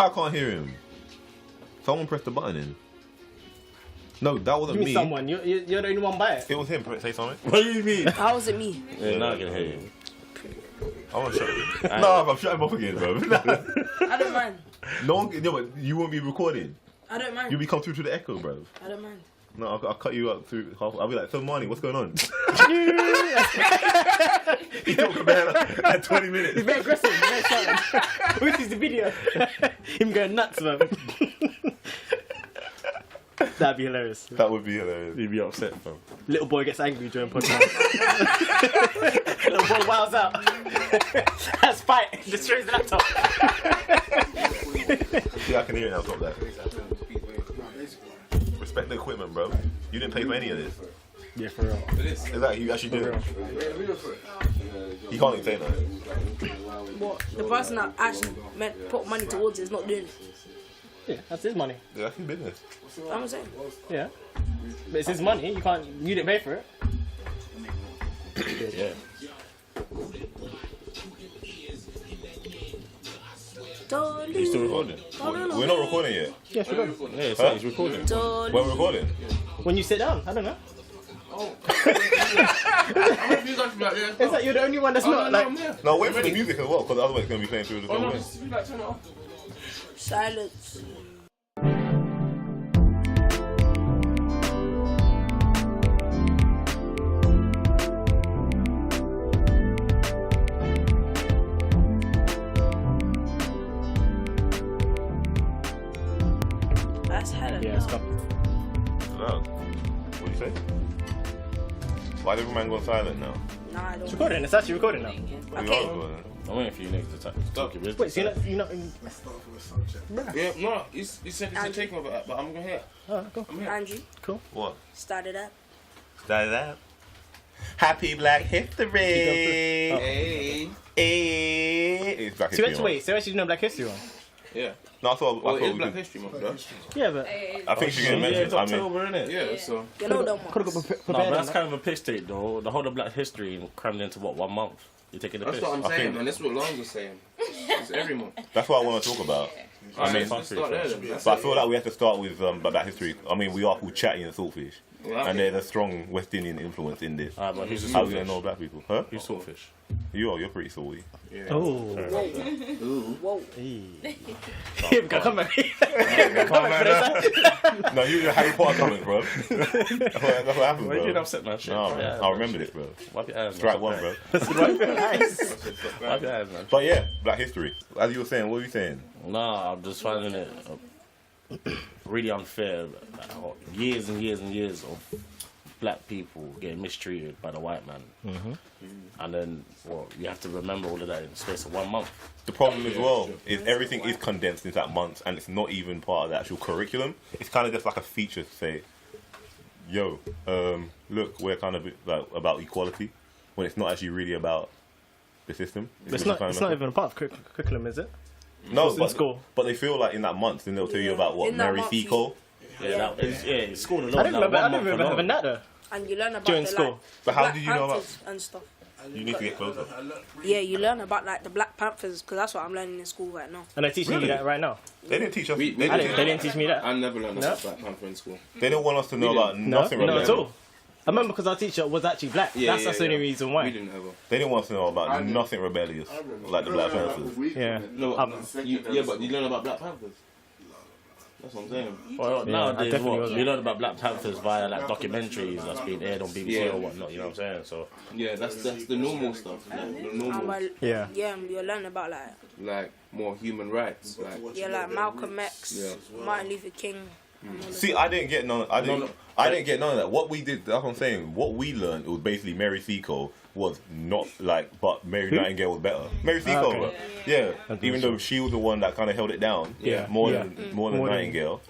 I can't hear him. Someone pressed the button in. No, that wasn't me. Someone. You're the only one by it. It was him. Say something. What do you mean? How was it me? Yeah, now I can hear you. I want to shut you. No, I'm shutting him off again, bro. I don't mind. No one, no, but you won't be recording. I don't mind. You'll be come through to the echo, bro. I don't mind. No, I'll cut you up through half. I'll be like, so Marnie, what's going on? He talking about at 20 minutes. He's very aggressive. He's very shouting. Which is the video? Him going nuts, man. That'd be hilarious. That would be hilarious. You'd be upset, fam. Little boy gets angry during podcast. Little boy wows out. That's fight. Destroys the laptop. Yeah, I can hear it now. Stop that. Respect the equipment, bro. You didn't pay for any of this. Yeah, for real. Exactly, you actually did. You can't even say that. What? The person that actually put money towards it is not doing it. Yeah, that's his money. Yeah, that's his business. I'm saying. Yeah. But it's his money. You can't. You didn't pay for it. Yeah. Dolly. You still recording? We're not recording yet. Yes, we got. Yeah, it's he's recording. Dolly. When we're recording? When you sit down, I don't know. It's like you're the only one that's not like. No, wait for the music as well, because otherwise it's going to be playing through the whole way. Silence. That's hella. Yeah, it's gone. No. What do you say? Why did everyone go silent now? Nah, I don't. It's recording. It's actually recording now. We are Okay. recording. I'm waiting for you next to talk your business. Wait, so you're not. Yeah, no, you said it's a takeover, but I'm gonna hear. Oh, cool. I'm here. Andrew, What? start it up. Started out. Happy Black History! Hey. It's Black So History actually, Month. wait. So actually, no Black History one. Yeah. No, I thought Well, we it's Black could. History Month, though. Yeah, but I think she's getting Yeah, mentioned. it's I mean, October, innit? Yeah, so. You know them could ones. have got No, prepared. but that's kind of a piss take, though. The whole of Black history crammed into what, 1 month? You're taking the That's piss. what I'm I saying, think- man. That's what Lawrence was saying. It's every month. that's what I want to talk about. I mean, fuck let's start there then. That's But I it. feel like we have to start with Black History. I mean, we are called Chatty and Saltfish. Well, And there's a strong West Indian influence in this. Alright, but who's the How we saltfish? gonna know black people? Huh? Who's saltfish? You're pretty salty. Yeah. Oh. Whoa. Here we go. Come back. No, you're a Harry Potter comment, bro. that's what happened, Why are you getting bro. upset, man? Shit. No, Wipe your hands, I man. remember this, bro. Wipe your hands, man. Strike one, bro. Wipe your hands, man. But yeah, Black History. As you were saying, what were you saying? Nah, I'm just finding it really unfair. Years and years and years of black people getting mistreated by the white man. And then, well, you have to remember all of that in the space of 1 month. The problem as well is everything is condensed into that month, and it's not even part of the actual curriculum. It's kind of just like a feature to say, yo, look, we're kind of like about equality, when it's not actually really about the system. It's not even a part of curriculum, is it? No, in school. But they feel like in that month, then they'll tell you about what In that Mary month, Fico. Yeah, in school alone. I didn't remember having that though. And you learn about During the, school. like, But how Black did you know about? Panthers and stuff. You need to get closer. Yeah, you learn about like the Black Panthers because that's what I'm learning in school right now. And they're teaching Really? you that right now. They didn't teach us. We- They They didn't, didn't teach me that. I never learned No. about Black Panther in school. they didn't want us to know about No, nothing. not at rebellious. all. I remember because our teacher was actually black. That's the only reason We why. didn't ever. They didn't want us to know about nothing rebellious, like the Black Panthers. Yeah. No, yeah, but you learn about Black Panthers. That's what I'm saying. Well, I nowadays, definitely what, wasn't. you learn about Black Panthers via like documentaries that's being aired on BBC Yeah. or whatnot. You know what I'm saying? So Yeah, that's the normal stuff. Like, the And normal, well, Yeah. yeah, you learn about like more human rights. Like, like Malcolm X, Yeah. Martin Luther King. See, I didn't get none. I didn't get none of that. What we did, that's what I'm saying. What we learned, it was basically Mary Fico was not like, but Mary Nightingale was better. Mary Fico, okay. bro. Yeah. Even though she was the one that kind of held it down. Yeah. More Yeah. than more than More than- Nightingale.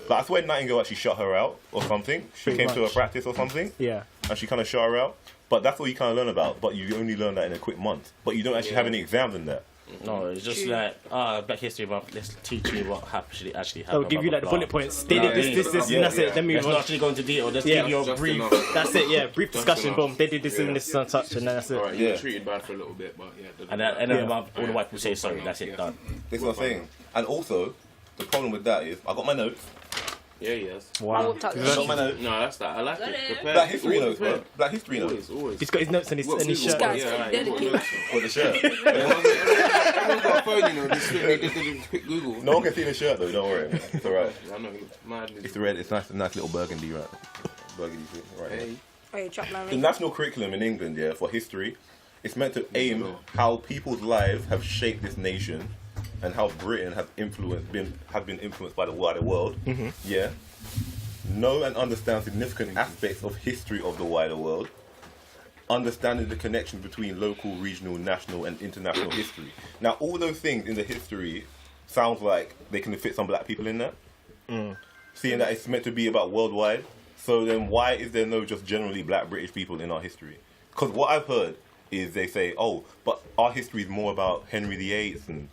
But I swear Nightingale actually shut her out or something. She Pretty came to a much. practice or something, Yeah. and she kind of shut her out. But that's what you kind of learn about. But you only learn that in a quick month. But you don't actually have any exams in that. no, it's just like Black History Month. Let's teach you what actually happened. They'll give you like the blah, bullet blah, points. They did this, Yeah, and that's yeah. it. Then blah. move Let's not on. actually go into detail. Let's Yeah. give you a Just brief. enough. That's it. Yeah. Brief discussion. enough. Boom. They did this and this and such, and then that's it. alright, you Yeah. were treated bad for a little bit, but yeah. And at the end of the month, all the white people say sorry. That's it, done. That's what I'm saying. And also, the problem with that is I got my notes. Yeah, yes. I Wow. will touch I got my it. notes. No, that's that. I like Got it. it. Prepared. Black history Always notes, bro. prepared. Black history notes. Always. He's got his notes and his Google shirt. got- Guys, yeah, right. dedicated. For the shirt. Everyone's got a phone, you know. Just do a quick Google. No one can see the shirt though. Don't worry. It's alright. I know. Mad. It's the red. It's nice little burgundy, right? Burgundy thing, right. Hey. Here. Hey, trap line. The national curriculum in England, yeah, for history, it's meant to aim how people's lives have shaped this nation, and how Britain have been influenced by the wider world. Yeah. Know and understand significant aspects of history of the wider world. Understanding the connections between local, regional, national, and international history. Now, all those things in the history sounds like they can fit some black people in there. Seeing that it's meant to be about worldwide. So then why is there no just generally black British people in our history? Because what I've heard is they say, oh, but our history is more about Henry VIII and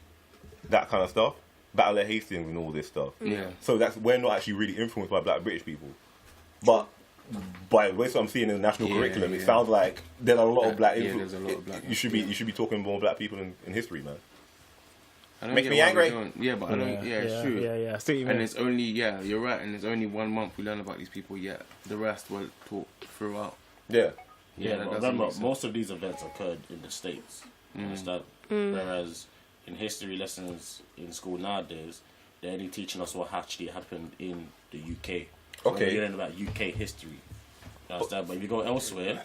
that kind of stuff. Battle of Hastings and all this stuff. Yeah. So we're not actually really influenced by black British people. But by the way, so I'm seeing in the national curriculum, it sounds like there's a lot of black influence. there's a lot of black You should be talking more black people in history, man. I don't Makes get me why angry. we don't- Yeah, but I don't. Yeah, it's true. Yeah. I see what you mean. And it's only you're right. And it's only 1 month we learn about these people yet. The rest were taught throughout. Yeah. Yeah, that but doesn't remember, make sense. most of these events occurred in the States. Understand? Whereas in history lessons in school nowadays, they're only teaching us what actually happened in the UK. Okay. We're learning about UK history. You understand? But if you go elsewhere,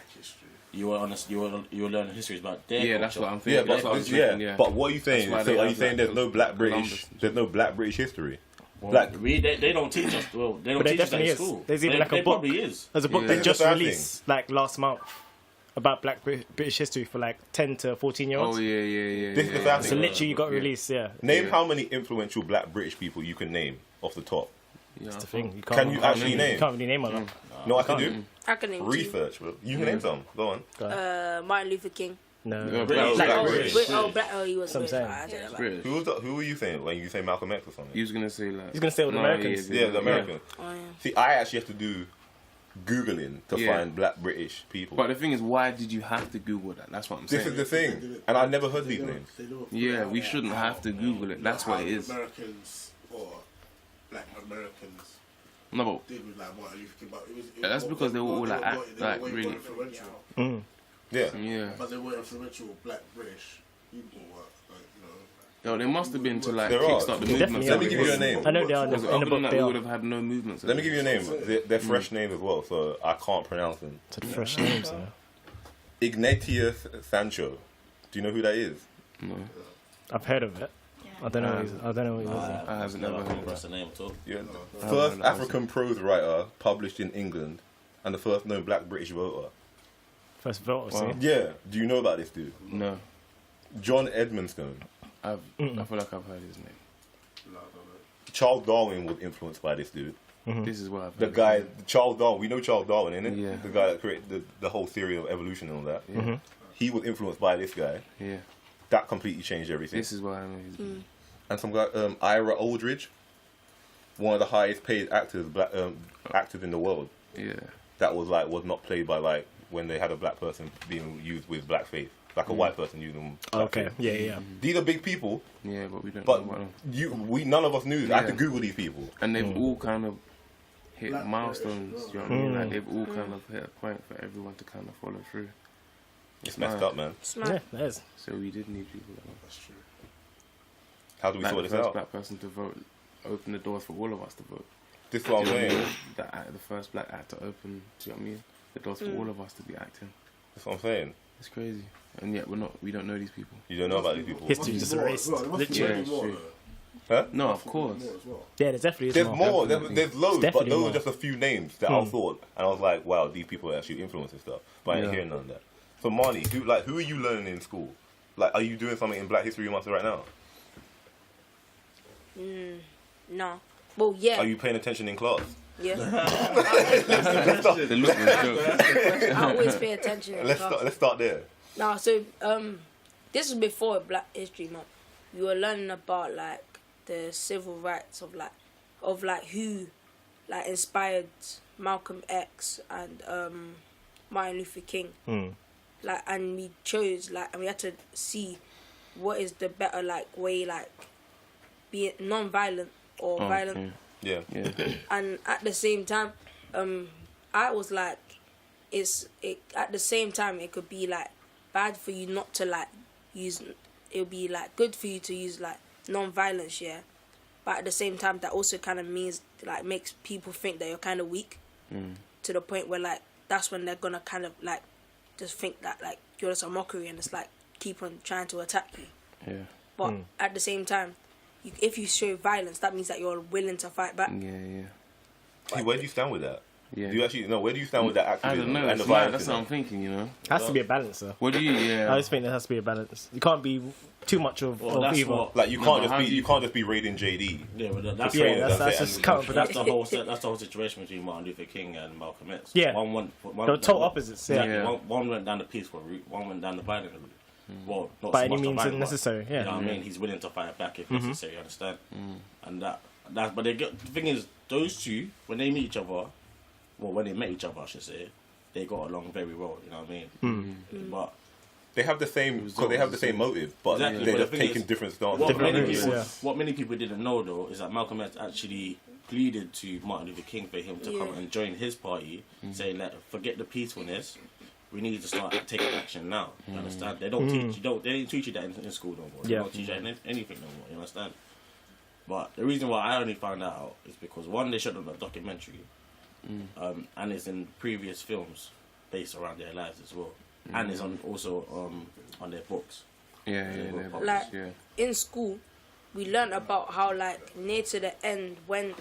you will learn histories about their Yeah, culture. that's what I'm Yeah, thinking. but That's what I'm thinking. Yeah. But what are you saying? That's why So they are you have, saying like, there's no black British? Columbus. There's no black British history. Well, they don't teach us. Well, they don't But there teach us that definitely in is. school. There's even There- like a there book. probably is. There's a book Yeah. they just That's the bad released like last month about black British history for like 10 to 14-year-olds. Oh yeah. This is the yeah. bad So thing. literally you got released, yeah. Name Yeah. how many influential black British people you can name off the top. Yeah, That's the thing. You Can you actually You name? can't really name a lot. No, I can do I can name two. research, bro. You can name some. Go on. Martin Luther King. No. Yeah, British. Black Oh, British. black. Oh, he was That's what I'm British. saying. I didn't know British. Who were you saying when you say Malcolm X or something? He was gonna say like. He's gonna say all the Americans. Yeah, the American. that. Oh, yeah. See, I actually have to do Googling to Yeah. find black British people. But the thing is, why did you have to Google that? That's what I'm saying. This is the thing, and I never heard these names. Yeah, we shouldn't have to Google it. That's what it is. Americans or black Americans No, but did with like Martin Luther King, but it was. Yeah, that's because they were all, like, they were like, way really- more influential. Yeah, yeah, But they were influential black British people. Like, you know. yo, they must have been to like There are. kickstart the Definitely movement. are. Let me give you a name. I know they are in Because the other than book. that, They we are. would have had no movements. Let me give you a name. They're fresh names as well, so I can't pronounce them. To the fresh names, yeah. Ignatius Sancho. Do you know who that is? No, I've heard of it. I don't know. I don't know what he was. I haven't Never never come heard across that. the name at all. Yeah. Oh, First no, African prose writer published in England, and the first known black British voter. First vote, Wow. see? Yeah. Do you know about this dude? No, John Edmonstone. I feel like I've heard his name. No, I don't know. Charles Darwin was influenced by this dude. This is what I've The heard. guy, Charles Darwin. We know Charles Darwin, innit? Yeah. The guy that created the whole theory of evolution and all that. Yeah. He was influenced by this guy. Yeah, That completely changed everything. this is why I know his name. And some guy, Ira Aldridge, one of the highest paid actors, actors in the world. Yeah, That was not played by like when they had a black person being used with blackface, like a white person using. Okay. blackface. Yeah. These are big people, yeah, but we don't but know about them. none of us knew. I had to Yeah. Google these people. And they've all kind of hit Black milestones. British as You know well. what I mean? Like they've all kind of hit a point for everyone to kind of follow through. It's messed mad. up, man. Smart. Yeah, that is. So we did need people like that. That's true. How do we Like sort the this first out? black person to vote, open the doors for all of us to vote. This is what I'm saying. The first black actor open, do you know what I mean? The doors for all of us to be acting. That's what I'm saying. It's crazy. And yet we don't know these people. You don't know about these people. History just More erased. as well. There must be Literally. Yeah, more, true. though. No, of course. More as well. Yeah, there's definitely There's more. more. Definitely. There's loads, but Definitely those more. are just a few names that I thought, and I was like, wow, these people are actually influencing stuff. But I ain't Yeah. hearing none of that. So Marnie, who are you learning in school? Like, are you doing something in Black History Month right now? No. Well, yeah. Are you paying attention in class? Yeah. The look was a joke. I always pay attention. in class. Let's start there. No, so this is before Black History Month. We were learning about like the civil rights of who like inspired Malcolm X and Martin Luther King. Like, and we chose and we had to see what is the better way be it non-violent or violent. Okay. Yeah. Yeah. And at the same time, I was like, at the same time it could be like bad for you not to like use. It would be like good for you to use like non-violence, yeah. But at the same time, that also kind of means like makes people think that you're kind of weak, to the point where like that's when they're gonna kind of like just think that like you're just a mockery and it's like keep on trying to attack you. Yeah. But at the same time, if you show violence, that means that you're willing to fight back. Yeah. Where do you stand with that? Yeah. Do you actually where do you stand with that I activism don't know. and the It's mad. violence? That's in what it? I'm thinking. You know. Has to be a balance, though. What do you? Yeah. I just think there has to be a balance. You can't be too much of that's either. what- Like you No, can't but how do you you can't just be raiding JD. Yeah, but that's Yeah, what- that's just counterproductive. that's the whole situation between Martin Luther King and Malcolm X. Yeah. One They're total opposites. Yeah. Yeah. One went down the peaceful route, one went down the violent route. Well, not By so any much the means violent, but, necessary, yeah. You know what I mean? He's willing to fight back if necessary. You understand? And but the thing is, those two when they meet each other, well, when they met each other, I should say, they got along very well. You know what I mean? But They have the same they have the same motive, but Exactly, they're but just the thing taking is, different stances. what many people didn't know though is that Malcolm X actually pleaded to Martin Luther King for him to come and join his party, saying that forget the peacefulness, we need to start taking action now. You understand? They don't teach they didn't teach you that in school no more. They don't teach you that in anything no more. You understand? But the reason why I only found that out is because one, they showed on a documentary, and it's in previous films based around their lives as well, and it's also on their books. Yeah. Like Yeah. in school, we learned about how like near to the end when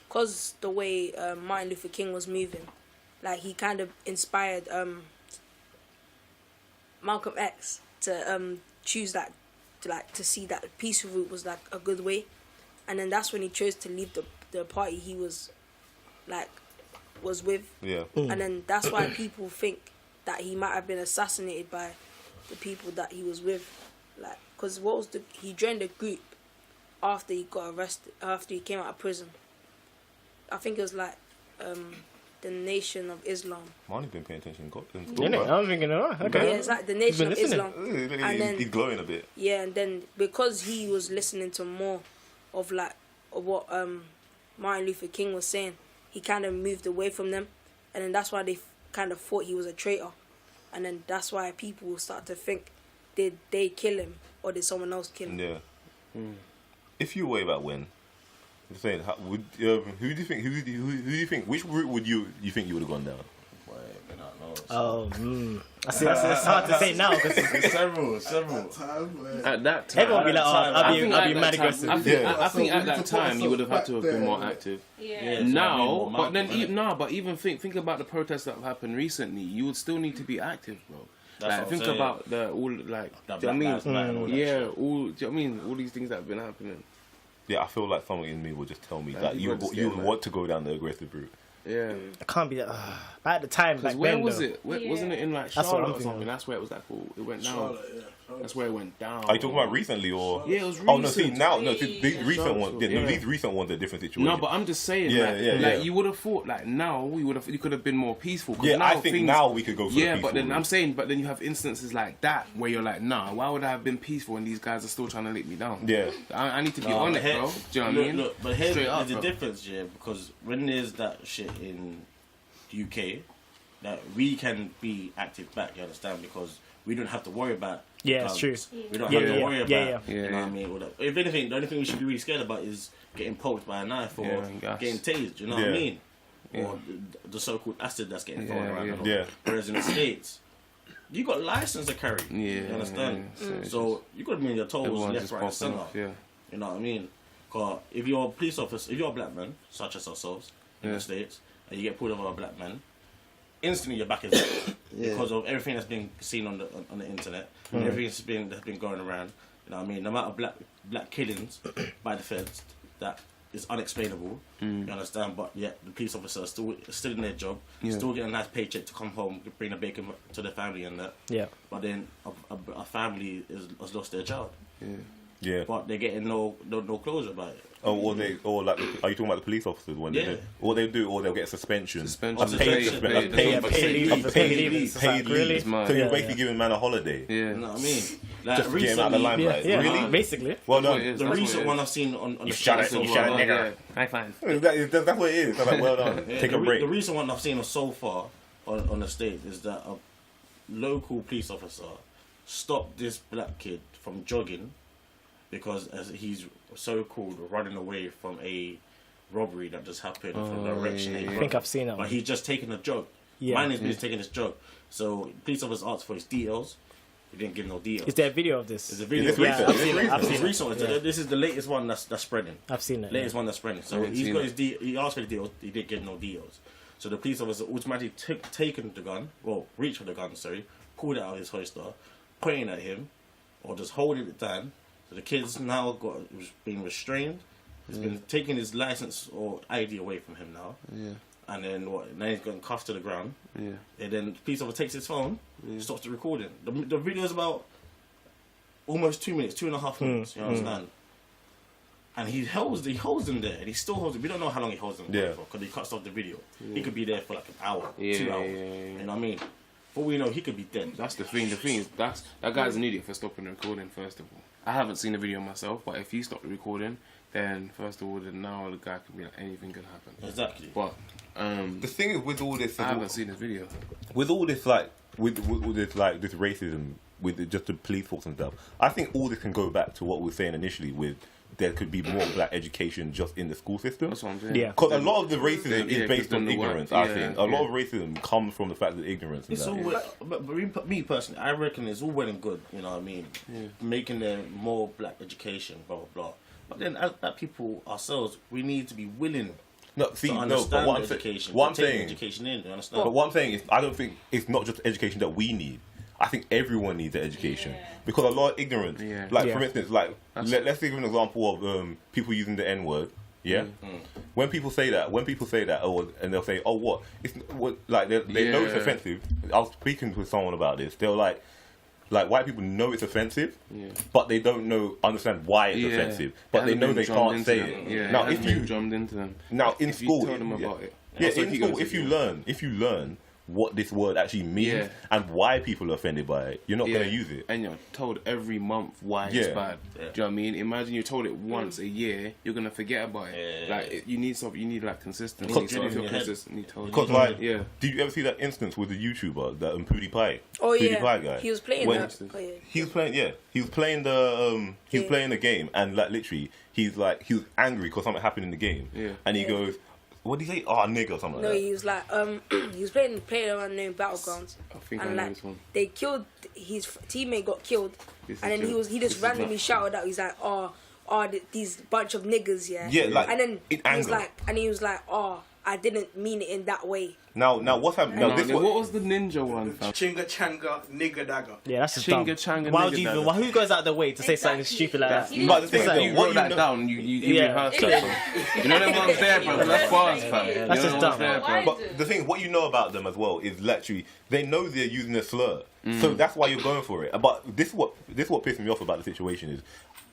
cause the way Martin Luther King was moving, like he kind of inspired Malcolm X to choose that to see that the peaceful route was like a good way, and then that's when he chose to leave the party he was with, Yeah. and then that's why people think that he might have been assassinated by the people that he was with, like because he joined the group after he got arrested, after he came out of prison. I think it was like the Nation of Islam. Marty's been paying attention in school. I was thinking, okay. Yeah, it's like the Nation of listening. Islam. And then He's glowing a bit. yeah, and then because he was listening to more of what Martin Luther King was saying, he kind of moved away from them, and then that's why they kind of thought he was a traitor, and then that's why people start to think, did they kill him or did someone else kill him? Yeah. If you way back when, I'm saying, who do you think? Who do you think? Which route would you think you would have gone down? I see. That's hard to say now because Several. At that time, everyone be like, I'll be mad aggressive. I think at that time you would have had to have been more active. Yeah, Now, but even think about the protests that have happened recently. You would still need to be active, bro. Like, think about the all like. Do you know what I mean? Yeah, all. Do you know what I mean? All these things that have been happening. Yeah, I feel like something in me would just tell me that you you would want to go down the aggressive route. Yeah. It can't be that. At the time, Because like where then, was though. it? Wasn't it in like That's what I'm Charlotte or thinking something? of. That's where it was like. It went down. Charlotte, yeah. That's where it went down. Are you talking about recently or? Yeah, it was Oh no, see recent. now, no, see, these recent Charlotte, ones, yeah. no, these recent ones are different situations. No, but I'm just saying, Yeah. you would have thought, like now you could have been more peaceful. 'Cause Yeah, now I think now we could go for the Yeah, peaceful but then route. I'm saying, but then you have instances like that where you're like, nah, why would I have been peaceful when these guys are still trying to lick me down? Yeah. I need to be on it, bro. Do you know what I mean? Look, but here's Straight up, there's a bro. difference, yeah, because when there's that shit in the UK, that we can be active back, you understand? Because we don't have to worry about Yeah, it's guns. true. We don't Yeah, have to yeah, worry yeah, about, yeah. you know what I mean? All that. If anything, the only thing we should be really scared about is getting poked by a knife or Yeah, and gas. getting tased, you know what I Yeah. mean? Or the so-called acid that's getting thrown around. yeah. and all. Yeah. Whereas in the States, you got license to carry. Yeah, You understand? yeah. So you got to be on your toes Everyone's left, just right, and popping centre. off, yeah. You know what I mean? Because if you're a police officer, if you're a black man, such as ourselves in the States, and you get pulled over by a black man, instantly you're back in jail because of everything that's been seen on the internet, and everything that's been going around. You know what I mean? The amount of black killings by the feds that is unexplainable. You understand? But yet the police officers are still in their job, still getting a nice paycheck to come home, bring the bacon to their family and that. Yeah. But then a family has lost their child. Yeah. But they're getting no closure about it. Oh, or are you talking about the police officers when they Yeah. do? Or they do, or they'll get suspension. Suspension. A paid Suspension. suspension. Paid leave. Paid leave. It's like, really? So you're basically giving man a holiday. Yeah. You know what I mean? Like, just to get him out of the limelight. Yeah, Really? basically. Well That's what done. it is. The That's what recent it one is. I've seen on the You shut it, streets you shut of- it, nigga. High five. That's what it is. I'm like, well done. Yeah, Take the a break. The recent one I've seen so far on the stage is that a local police officer stopped this black kid from jogging because as he's so-called running away from a robbery that just happened from the direction. I think I've seen that But one. he's just taking a jog. Yeah. Mine is he's taking his jog. So police officer asked for his details. He didn't give no details. Is there a video of this? There's a video. Is this recent? I've seen it. I've It's seen it. recent. Yeah. This is the latest one that's spreading. I've seen it. Latest one that's spreading. So haven't he's seen got it. his he asked for the deals. He didn't get no deals. So the police officer automatically taken the gun, well, reached for the gun, sorry, pulled it out of his holster, pointing at him, or just holding it down. So the kid's now being restrained. He's been taking his license or ID away from him now. Yeah. And then what? Now he's getting cuffed to the ground. Yeah. And then the police officer takes his phone, stops the recording. The video is about almost 2 minutes, 2.5 minutes. You understand? And he holds them there, and he still holds them. We don't know how long he holds them Yeah. for because he cuts off the video. He could be there for like an hour, Yeah, 2 hours. yeah, yeah. You know what I mean? For we know, he could be dead. That's the thing. The thing is, that guy's an idiot for stopping the recording. First of all, I haven't seen the video myself, but if he stopped the recording, then first of all, then now the guy can be like anything can happen. Exactly. But The thing is with all this, I haven't seen this video. with all this like with this like this racism with just the police force and stuff, I think all this can go back to what we were saying initially with there could be more black education just in the school system. That's what I'm saying. Yeah. Because a lot of the racism Yeah, is based 'cause on then the ignorance. work- I yeah, think a lot yeah. of racism comes from the fact that ignorance. And It's that. all but me personally, I reckon it's all well and good. You know what I mean? Making there more black education, blah blah blah. But then, as black people ourselves, we need to be willing No, see, to no, understand but what I'm, education. what I'm to take saying, education in. You understand? but what I'm saying is, I don't think it's not just education that we need. I think everyone needs the education because a lot of ignorance. Yeah. Like Yeah. for instance, like let's give an example of people using the N word. Yeah. When people say that, and they'll say, "Oh, what? It's what?" Like they know it's Yeah. offensive. I was speaking with someone about this. They're like white people know it's offensive, but they don't understand why it's offensive. But they know they can't say it. Yeah. Now, it if hasn't been you drummed into them. now in If you school, tell them about it. yeah, Also, in he school, goes, if you learn what this word actually means Yeah. and why people are offended by it, you're not going to use it. And you're told every month why it's Yeah. bad. Do you know what I mean? Imagine you're told it once a year, you're gonna forget about it. Yeah. Like you need something. You need like consistency. Because- So if you're Yeah. consistently told, Because like, yeah, did you ever see that instance with the YouTuber, that PewDiePie? Oh yeah, PewDiePie guy. he was playing When- that. Oh, yeah. He was playing, he was playing the game, and like literally, he was angry because something happened in the game, Yeah. and he goes, "What did he say? Oh, nigga," or something No, like he was like, he was playing around named Battlegrounds, I think I and know like this one. they killed his teammate, got killed, This is and then joke. he just This is randomly not- shouted out, he's like, these bunch of niggas, yeah. Yeah, like, and then in he was anger. like, I didn't mean it in that way. Now what's happening? Now No, this then what, what was the ninja one, fam? Chinga changa nigga dagger. Yeah, that's just Chinga dumb. changa Why nigga would you? dagger. Who goes out of their way to say something Exactly. stupid like that? But the thing is, It's like- though, You what wrote that know- down. You Yeah. rehearsed that, fam. You know them ones there, bro. That's bars, fam. That's You just know them ones dumb. there, Why bro. But the thing, what you know about them as well is literally they know they're using a slur, so that's why you're going for it. But this is what pisses me off about the situation is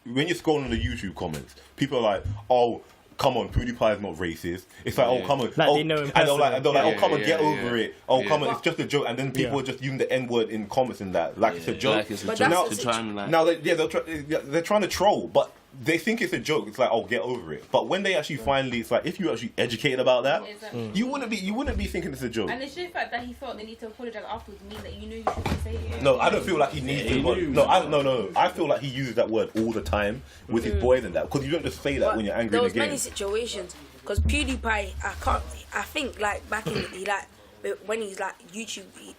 when you're scrolling the YouTube comments, people are like, "Oh, come on, PewDiePie is not racist." It's like, "Oh, Yeah. come on," Like, oh, they know him and they're like, personally. "Oh, come on, Yeah, get yeah, over yeah. it." Oh, Yeah. come on, it's just a joke, and then people Yeah. are just using the N word in comments and that, like it's a joke. Like it's a But joke that's to the try and like. Now, they're trying to troll, but they think it's a joke. It's like, "Oh, get over it." But when they actually finally, it's like, if you actually educate about that, Exactly. you wouldn't be thinking it's a joke. And the sheer fact that he felt the need to apologize afterwards means that you knew you shouldn't say it. No, I don't feel like he needs he to. But knew. no. I feel like he uses that word all the time with his boys and that, because you don't just say that But when you're angry there in was the game. many situations because PewDiePie, I think like back in he like when he's like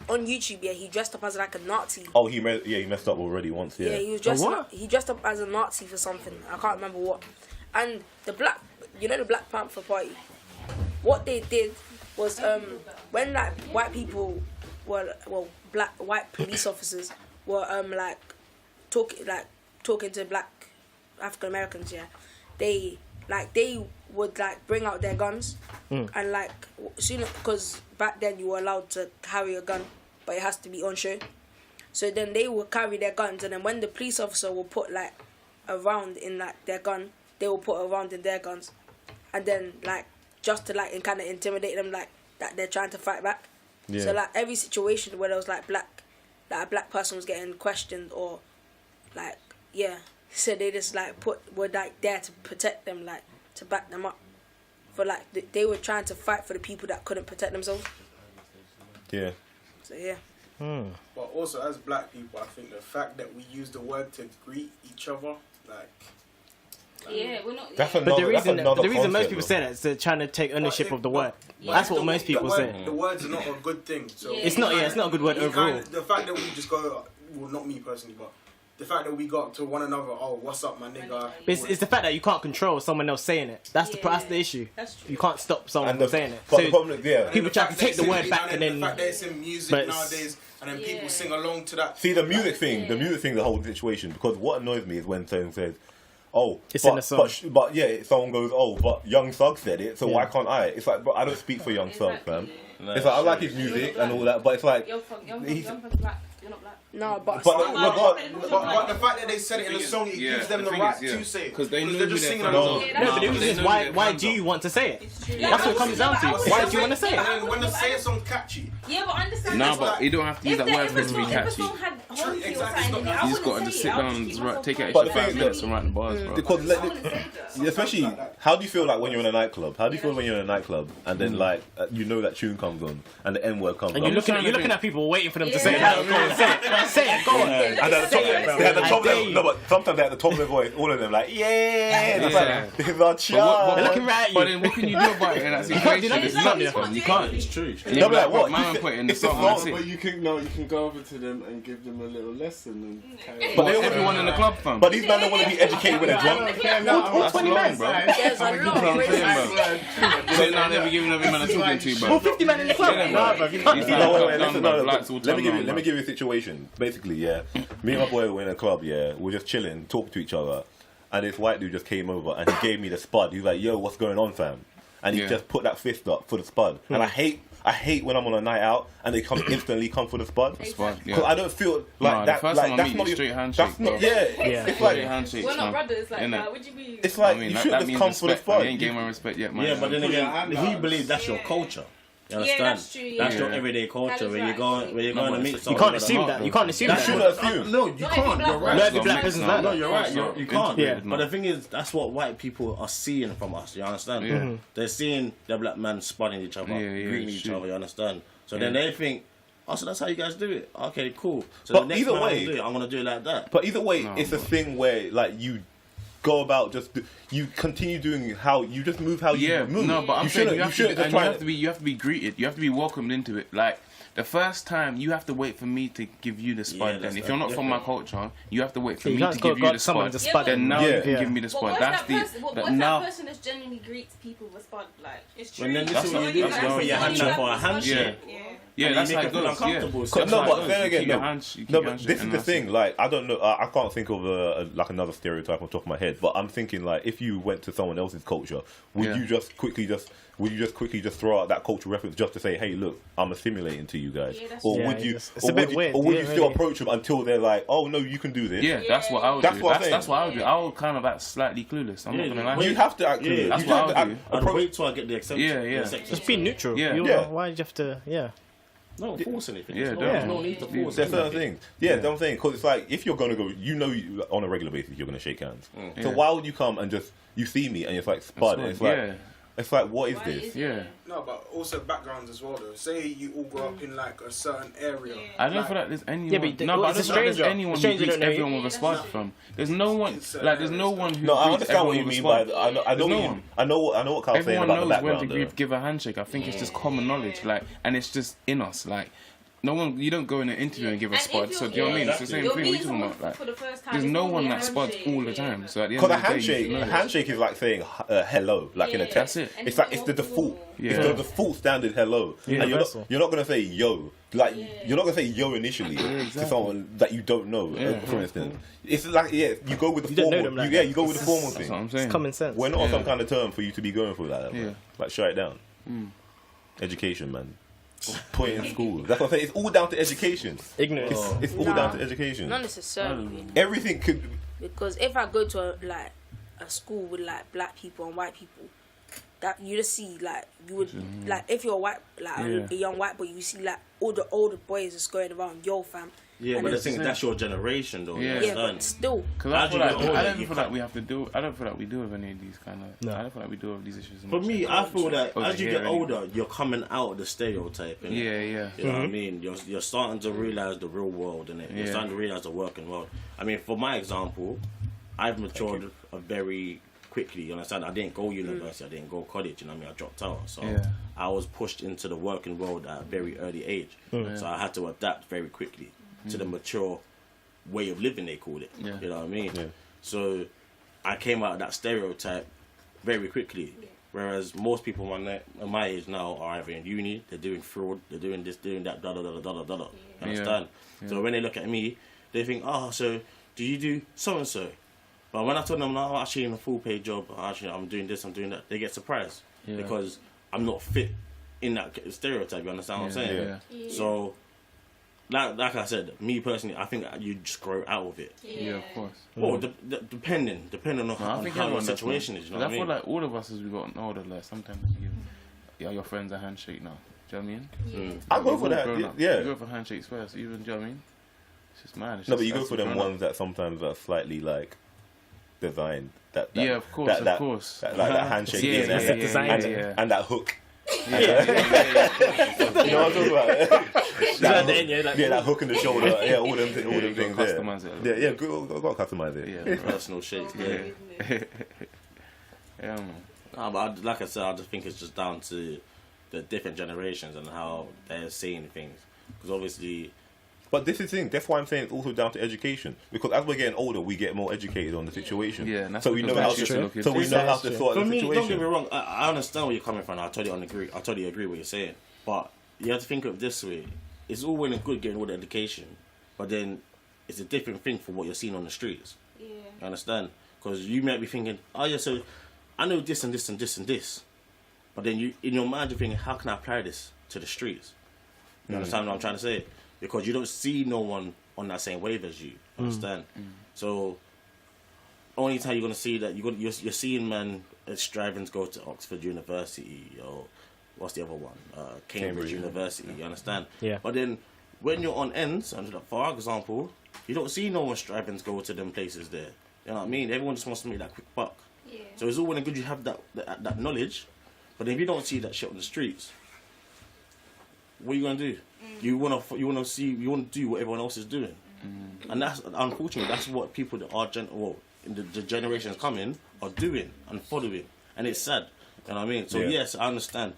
on YouTube, yeah, he dressed up as like a Nazi. Oh, he messed up already once. Yeah, Yeah, he was dressed what? up. He dressed up as a Nazi for something. I can't remember what. And the Black Panther Party. What they did was when like white people were white police officers were talking to black African Americans. Yeah, they would like bring out their guns and like soon because back then you were allowed to carry a gun, but it has to be on show. So then they would carry their guns, and then when the police officer will put like a round in like their gun, they will put a round in their guns, and then like just to like kind of intimidate them like that they're trying to fight back. Yeah. So like every situation where there was like a black person was getting questioned or like, yeah. So they just like were like there to protect them, like to back them up. For like they were trying to fight for the people that couldn't protect themselves. Yeah. So yeah. But also as black people, I think the fact that we use the word to greet each other, like. Yeah, we're not. That's But another. the reason that's another most concept, people though. say that is they're trying to take ownership of the word. Yeah. That's what most people say. The word's not a good thing. So Yeah. It's not. Yeah, it's not a good word we overall. the fact that we just go, well, not me personally, but the fact that we got to one another, oh, what's up, my nigga? But it's the fact that you can't control someone else saying it. That's the issue. That's true. You can't stop someone from saying it. But So the problem is, yeah. people try to take the word back and the then. fact that it's in music but it's- nowadays, and then people sing along to that. See the music thing, the whole situation. Because what annoys me is when someone says, "Oh, It's but, in the song." but yeah, someone goes, "Oh, but Young Thug said it, so why can't I?" It's like, but I don't speak for Young Thug, fam. No, It's like I like his music and all that, but it's like, Young he's- Thug's black. You're not black. No, but but But the fact that they said it in the song, it gives them the right to say it. Because they know they're who just they're singing fans along. are. Yeah, No, but the reason They is know why who why their do fans you are. want to say it? It's true. That's what it comes down to. Why do you want to say And it? then when they say a song catchy, Yeah, but understand. Nah, that's but like- you don't have to use that word for it to be If a catchy. song had honky or exactly, something in it, I You just wouldn't gotta say just it. sit I would down just and keep myself take an But extra the thing 5 is minutes that- and write the bars, bro. because I wouldn't say that. especially how do you feel like when you're in a nightclub? How do you feel when you're in a nightclub and then like you know that tune comes on and the N word comes And on? you're looking at people waiting for them to Yeah. say it. Go on, say it. Say it. Go on. And at the top, Say it, bro. they had the I top dare level, you. no, but sometimes they had the top of their voice, all of them like, yeah, it's Yeah. like, this is our But child. They're looking right at But you. then what can you do about it in that situation? do It's nothing. nothing. You can't. It's true. No, but like, what? Man You put it in the it's the song. That's song, it. But you can go over to them and give them a little lesson and carry But on. they don't Everyone in the club, fam. But these men don't want to be educated when they're drunk. That's long, bro. there's a lot of That's what I'm crazy. saying, bro. So now they be giving every man a talking to, bro. Well, 50 men in the club. Nah, bro, you can't do Yeah. that. No, wait, Done, listen, bro. no, Lights all let me turned give you, on, let me bro. give you a situation. Basically, yeah, me and my boy were in a club, yeah, we're just chilling, talking to each other, and this white dude just came over and he gave me the spud. He was like, "Yo, what's going on, fam?" And he Yeah. just put that fist up for the spud. And I hate when I'm on a night out and they instantly come for the spud. Spud, yeah. Because I don't feel like Nah, that. the first like time I that's meet not you, your- straight handshake, That's not, bro. yeah. Yeah. It's Straight like handshakes, We're not fam. brothers like Innit? that. Would you be? it's like I mean, you that shouldn't just means come for the respect. I spud. ain't gave my respect yet, man. Yeah, but then Put your again, hand if out. you believe that's your Yeah. culture, you Yeah, understand? that's true, That's yeah. your everyday culture. That is When you're right. going, when you're going to meet You someone, can't like assume that. that. You can't assume That that. shouldn't assume. No, you Not can't. every You're black right. Not every black person's like No, that. you're right. You can't. Yeah. But the thing is, that's what white people are seeing from us. You understand? Yeah. They're seeing the black man spotting each other, Yeah, yeah, greeting each sure. other. You understand? So Yeah. then they think, oh, so that's how you guys do it. Okay, cool. So But the next either time way- I do it, I'm gonna do it like that. But either way, No, it's a bro. thing where like you go about you continue doing how you just move how Yeah, you move. no, but I'm saying shouldn't- you have, shouldn't to, just and you try have to be, you have to be greeted. You have to be welcomed into it. Like the first time, you have to wait for me to give you the spud. that's Then, if you're not from my different. culture, you have to wait for You me can't to go give you got the someone spud. to spud Yeah, Then them. now Yeah. you can Yeah. give me the But spud. what's That's that the person? What's now. that person that genuinely greets people with spud? Like it's true. When then this That's is what what- you do. that's You what- put your hand that's out for a handshake. Yeah. Yeah, And that's you how make it them goes. feel Yeah, uncomfortable. that's So how No, it but goes. then You again, keep no, your hands- you keep no, your but hands this is and the that's thing. it. Like, I don't know. I can't think of like another stereotype on top of my head. But I'm thinking like, if you went to someone else's culture, would Yeah. you just quickly throw out that cultural reference just to say, "Hey, look, I'm assimilating to you guys," Yeah, that's or true. would Yeah, you, it's a bit weird. or would You you don't still really- approach them until they're like, "Oh no, you can do this"? Yeah, that's what I would That's do. what I'm That's saying. what I would do. I would kind of act slightly clueless. I'm not gonna lie. Well, you have to act. Yeah, you that's have what to I would do. I'd approach. wait till I get the acceptance. Yeah, yeah. the acceptance. Just be neutral. Yeah. You Yeah. know, why do you have to? Yeah. No, force anything. Yeah, There's no don't. need to Yeah. force There's certain anything. things. Yeah, that's what I'm saying. Because it's like, if you're going to go, on a regular basis, you're going to shake hands. So Yeah. why would you come and just, you see me and it's like, spud. Spud, It's like, yeah. it's like, what is Why this? is it? Yeah. no, but also backgrounds as well. Though, say you all grow up in like a certain area. I don't feel like there's anyone. Yeah, but no, but I it's a don't feel like there's stranger. anyone A who stranger greets don't know you. everyone with a spud from. There's no one. Like, there's no one who. No, I greets understand what you everyone with mean a by spud. that. I know There's no what you, one. I know what Carl's saying Everyone about the knows when background. to give a handshake. I think it's just common knowledge, like, and it's just in us. Like, no one, you don't go in an interview and give a And spud. if So do you're- you know what I mean? It's the same you're thing we meeting talking someone about. Like, for the first time, there's it's no normally one a that spuds handshake, all the yeah. time. So at the end Because of a the day, you handshake, know. a handshake is like saying hello, like in a Yeah. text. That's it. And It's like, it's the more default. formal. It's Yeah. the default standard hello. And Universal. you're not going to say yo. Like, you're not going to say yo initially to exactly. someone that you don't know, for instance. It's like, you go with the You don't know formal. them like yeah, that. you go with the formal That's what I'm thing. saying. Common sense. We're not on Yeah. some kind of term for you to be going through that. Yeah. Man. Like, shut it down. Education, man. Put it in school. That's what I'm saying. It's all down to education. Ignorance. It's all Nah. down to education. Not necessarily. Everything could. Because if I go to a school with like black people and white people, that you just see like you would like if you're white like Yeah. a young white boy, you see like all the older boys just going around, yo fam, Yeah, And but the it's thing is, that's your generation, though. Yeah. you Yeah, but understand? still. Because As you get older, I don't you feel like can't- we have to do. I don't feel like we deal with any of these kind of. No. I don't feel like we deal with these issues. For me, I feel that Over as you here, get really. older, you're coming out of the stereotype. Innit? Yeah. You know what I mean? You're starting to realize the real world, innit? You're Yeah. starting to realize the working world. I mean, for my example, I've matured very quickly. You understand? I didn't go university. I didn't go college. You know what I mean? I dropped out. So Yeah. I was pushed into the working world at a very early age. So I had to adapt very quickly to the mature way of living, they call it. Yeah. You know what I mean? Yeah. So I came out of that stereotype very quickly. Whereas most people my age now are either in uni, they're doing fraud, they're doing this, doing that, da da da da da da da. You understand? So when they look at me, they think, oh, so do you do so and so? But when I tell them, no, I'm actually in a full paid job, I'm doing this, I'm doing that, they get surprised because I'm not fit in that stereotype. You understand what I'm saying? Yeah. So, like I said, me personally, I think you just grow out of it. Yeah, of course. Well, depending on I how think your everyone does, situation man. is. You know what I I feel mean? like all of us as we got older, like sometimes you give your friends a handshake now. Do you know what I mean? I go We've for all that. grown up. Yeah. You go for handshakes first, even. Do you know what I mean? It's just mad. It's No, just but you go as for we've them grown up. ones that sometimes are slightly like designed. That Yeah, of course, that, of course. That, like that handshake Yeah, is yeah, and, yeah, and, yeah. and that hook. Yeah. You know what I'm talking about? that hook, that hook in the shoulder. Yeah, all them you gotta things customise there. it. Yeah, got to customize it. Yeah, Personal shakes. Yeah. yeah, man. But like I said, I just think it's just down to the different generations and how they're seeing things. Because obviously, But this is the thing. That's why I'm saying it's also down to education. Because as we're getting older, we get more educated on the situation. Yeah, and that's so we know because how that's to. true. So we know how to That's sort for the me, situation. don't get me wrong, I understand where you're coming from. I totally agree with what you're saying. But you have to think of it this way: it's all well and good getting all the education, but then it's a different thing for what you're seeing on the streets. Yeah. You understand? Because you might be thinking, oh yeah, so I know this and this and this and this, but then you in your mind you're thinking, how can I apply this to the streets? You understand what I'm trying to say? Because you don't see no one on that same wave as you. Understand? So only time you're gonna see that you're seeing man striving to go to Oxford University or what's the other one? Cambridge University. You understand? Yeah. But then when you're on ends, and for example, you don't see no one striving to go to them places there. You know what I mean? Everyone just wants to make that quick buck. Yeah. So it's all well and good you have that knowledge, but if you don't see that shit on the streets, what are you gonna do? You wanna do what everyone else is doing, and that's unfortunately that's what people that are the generations coming are doing and following, and it's sad. You know what I mean? So Yeah. yes, I understand.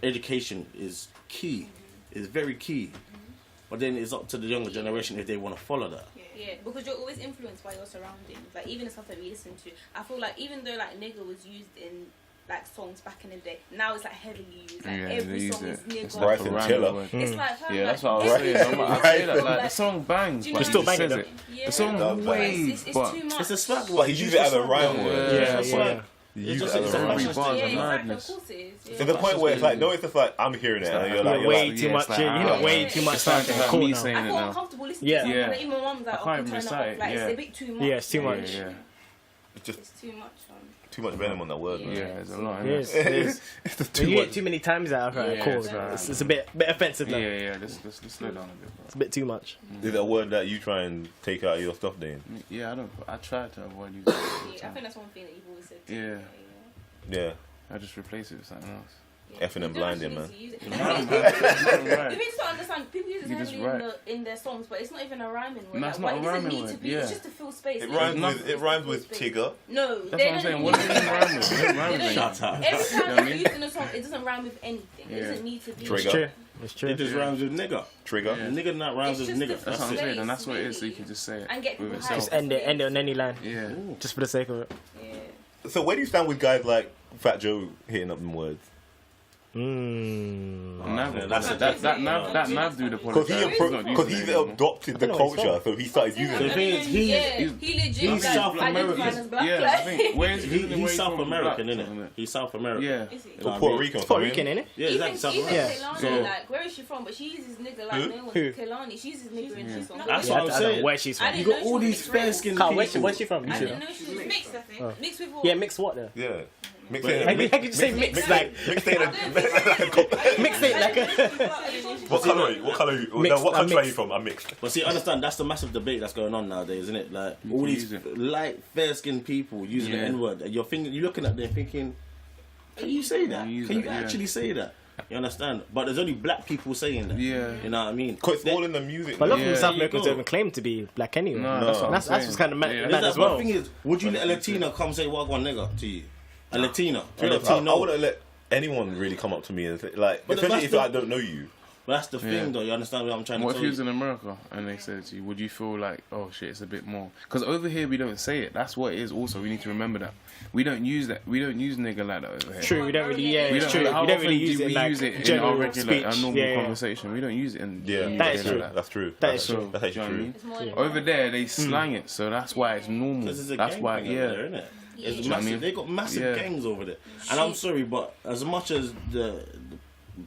Education is key, is very key, but then it's up to the younger generation if they want to follow that. Yeah, because you're always influenced by your surroundings. Like even the stuff that we listen to, I feel like even though like nigga was used in like songs back in the day, now it's like heavily used. Like Yeah, every they song use is it. It's nigga. Bryce like and a random Tiller. word. It's like Yeah, that's what I was every saying. song I is say that. like- Like the song bangs, Do you but know he what just I mean? says it. Yeah. The song Does bang. waves, It's but too much. It's a swag But he used it as a rhyme word. Yeah, It's yeah. like- You It's use just it as a it's rhyme. every like- bars Yeah, are exactly. Of madness. course it is. To the point where it's like, no, it's just like I'm hearing it, and you're like, You're way like- too yeah, much. it's like, You're ah, way too much. it's like Sound like cool me now. saying I it feel now. uncomfortable listening Yeah. to something. Yeah. Like, even my mum's like, I oh, can't can even turn it recite off. it, Like, yeah. it's a bit too much. Yeah, it's too much. Yeah, it's just It's too much, man. too much venom on that word. yeah, Man. there's a lot. It is. innit? It is. It's just When too you get much. too many times out of it, Yeah, cool. it's right. It's a bit offensive. Yeah, Now. yeah. Let's slow down a bit, bro. It's a bit too much. Is it a word that you try and take out of your stuff, Dane? Yeah, I try to avoid using it. all the Yeah, I time. think that's one thing that you've always said. Yeah. Yeah, I just replace it with something else. effing and blinding, man. You need Right. to understand, people use it You just heavily in their songs, but it's not even a rhyming word. No, it's Like, not why a does it rhyming need to word, be? yeah. It's just to fill space. It It's rhymes just with to fill with space. Tigger. No, That's what I'm saying. What does it even rhyme with? It don't rhyme with anything. Shut up. Every You know time what I it's mean? used in a song, it doesn't rhyme with anything. It Yeah. doesn't need to be. Trigger. It's true. It's true. It just rhymes with nigga. Trigger. Yeah. Nigga not rhymes It's with just nigga. the That's what I'm Space, saying, and that's what it is. So you really. can just say it And get with people itself. Just end it on any line, Yeah. just for the sake of it. Yeah. So where do you stand with guys like Fat Joe hitting up them words? That Nav do the Because politics. he's adopted the I don't know what he's culture, so he started using The it. thing is, he he's legit South like, American. identifies as black. Yeah, I like- think where's he's South American, innit? He's South American. Yeah. Is he? You know Or what I Puerto mean? Rican. Puerto Rican, innit? Yeah, Even exactly. South even American. Yeah. Kehlani, So- like, where is she from? But she uses nigga like Who? no one. Who? Kehlani, she uses nigga in she's from. That's Yeah, what I I'm don't know saying. where she's I from. You didn't got know all she was these mixed race. fair skinned Carl, people. where's she from? You I should didn't know. know she was mixed. I think Oh. mixed with what? Yeah, mixed what though? Yeah. I could just say mix, like mixtape, like What colour? What country are you from? I'm mixed. But see, understand that's the massive debate that's going on nowadays, isn't it? Like all these light, fair-skinned people using the N-word, and you're looking at them thinking, can you say that? Can you actually say that? You understand? But there's only black people saying that. Yeah. You know what I mean? Because it's all in the music. But a lot of South Americans don't even claim to be black anyway. No. That's what's kind of mad as But well. the thing is, would you let a Latina come say "Wagwan nigga" to you? A Latina. I wouldn't let anyone really come up to me and say, like, But especially that's if I don't know you. But that's the thing, though. You understand what I'm trying to What tell if you was you? in America and they said to you, would you feel like, oh shit, it's a bit more? Because over here we don't say it. That's what it is. Also, we need to remember that we don't use that. We don't use nigga like that over here. True, we don't really. Yeah, We it's don't, true. how We don't often really do use it we like use it in general our regular, speech. our normal Yeah. conversation? We don't use it in. That is true. That's true. That is So, true. That's actually do you know what I true. mean? It's more than Over there they slang it, so that's why it's normal. Because there's a That's gang why, thing over there, innit? It's Yeah. massive. I mean, They got massive yeah. gangs over there. And I'm sorry, but as much as the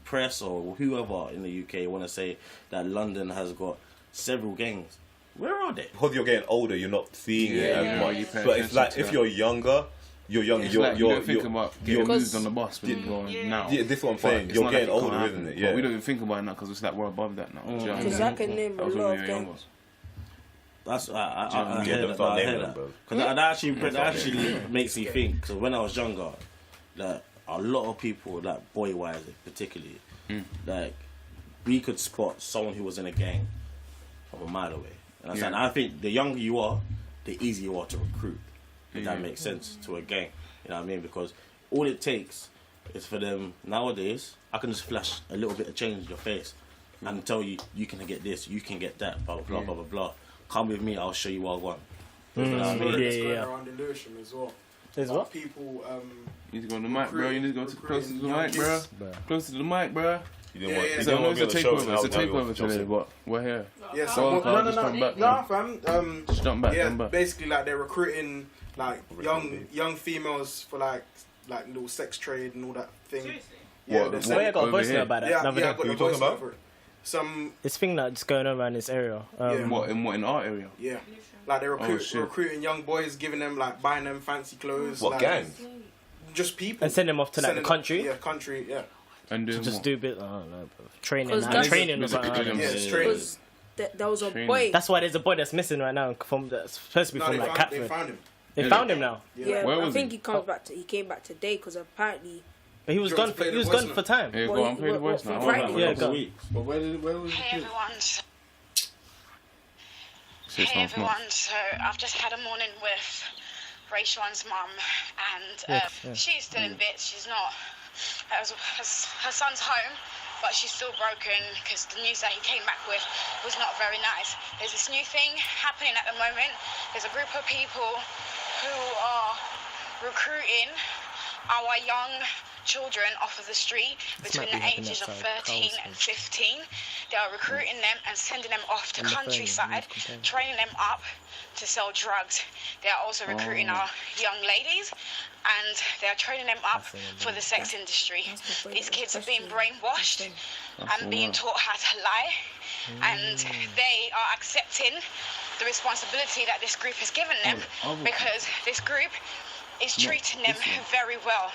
press or whoever in the UK want to say that London has got several gangs, where are they? Because you're getting older, you're not seeing it Yeah, as much. you pay But it's attention like to if that. you're younger, It's like you don't think about getting Because- moved on the bus when you're now. Yeah, this is what I'm But saying. it's You're not getting like it can't older, happen. isn't it? But Yeah. we don't even think about it now because it's like we're above that now. Do you know what I mean? Because I can name a That was when lot we of were gangs. younger. That's I Yeah, hear don't that. start I hear naming that. them, bro. Because that actually makes me think. So when I was younger, like a lot of people, like boy wise particularly, like we could spot someone who was in a gang from a mile away. And I think the younger you are, the easier you are to recruit. If that makes sense to a gang. You know what I mean? Because all it takes is for them nowadays. I can just flash a little bit of change in your face and tell you you can get this, you can get that, blah blah blah blah blah blah. Come with me, I'll show you what I want. You know what I mean? It's Yeah, going yeah. around in Lewisham as well. There's Like, what? people, You need to go on the mic, bro. You need to go closer to the young mic, bro. kids. Closer to the mic, bro. You didn't want, Yeah, you So I didn't know want it's to a be on the show. takeover. It's a now you takeover want today, Joseph. but we're here. Yeah, Go so on, Carl, just come back, man. fam. Just jump back, Yeah, jump back. basically like they're recruiting like young females for like little sex trade and all that thing. Seriously? Yeah, What, they're Oh, selling- yeah, I got a Over voice here. note about that. yeah, Another I day. got the you talking voice note about? for it. Some This thing that's going on around this area. Yeah. What in our area? yeah, like they're shit. recruiting young boys, giving them like buying them fancy clothes. What like, gang? Just people. And send them off to like Send the them- country. Yeah, country. Yeah. And doing Just what? do a bit. I don't know, bro. Training, 'Cause that's- training or something. I don't know. Yeah, it's training. Because there was a Training. boy. That's why there's a boy that's missing right now from that's supposed to be No, from they like found Catford. him. They Really? found him now, Yeah, Where I was think he? he came back today because apparently. but he was Do you gone. want to play He the was voice gone note? for time. Yeah, Well, go on, play the voice for now. Friday. Yeah, Yeah, go. But where was Hey the kid? everyone. Shit Hey sounds nuts. everyone. So I've just had a morning with Rachel's mum, and she's still in bits. She's not. Her son's home, but she's still broken because the news that he came back with was not very nice. There's this new thing happening at the moment. There's a group of people who are recruiting our young children off of the street between the be happening ages of outside 13 and 15. They are recruiting them and sending them off to On the phone, countryside, you can training them up to sell drugs. They are also recruiting our young ladies, and they are training them up for the sex industry. These kids are being brainwashed and being taught how to lie, and they are accepting the responsibility that this group has given them because this group is treating them very well.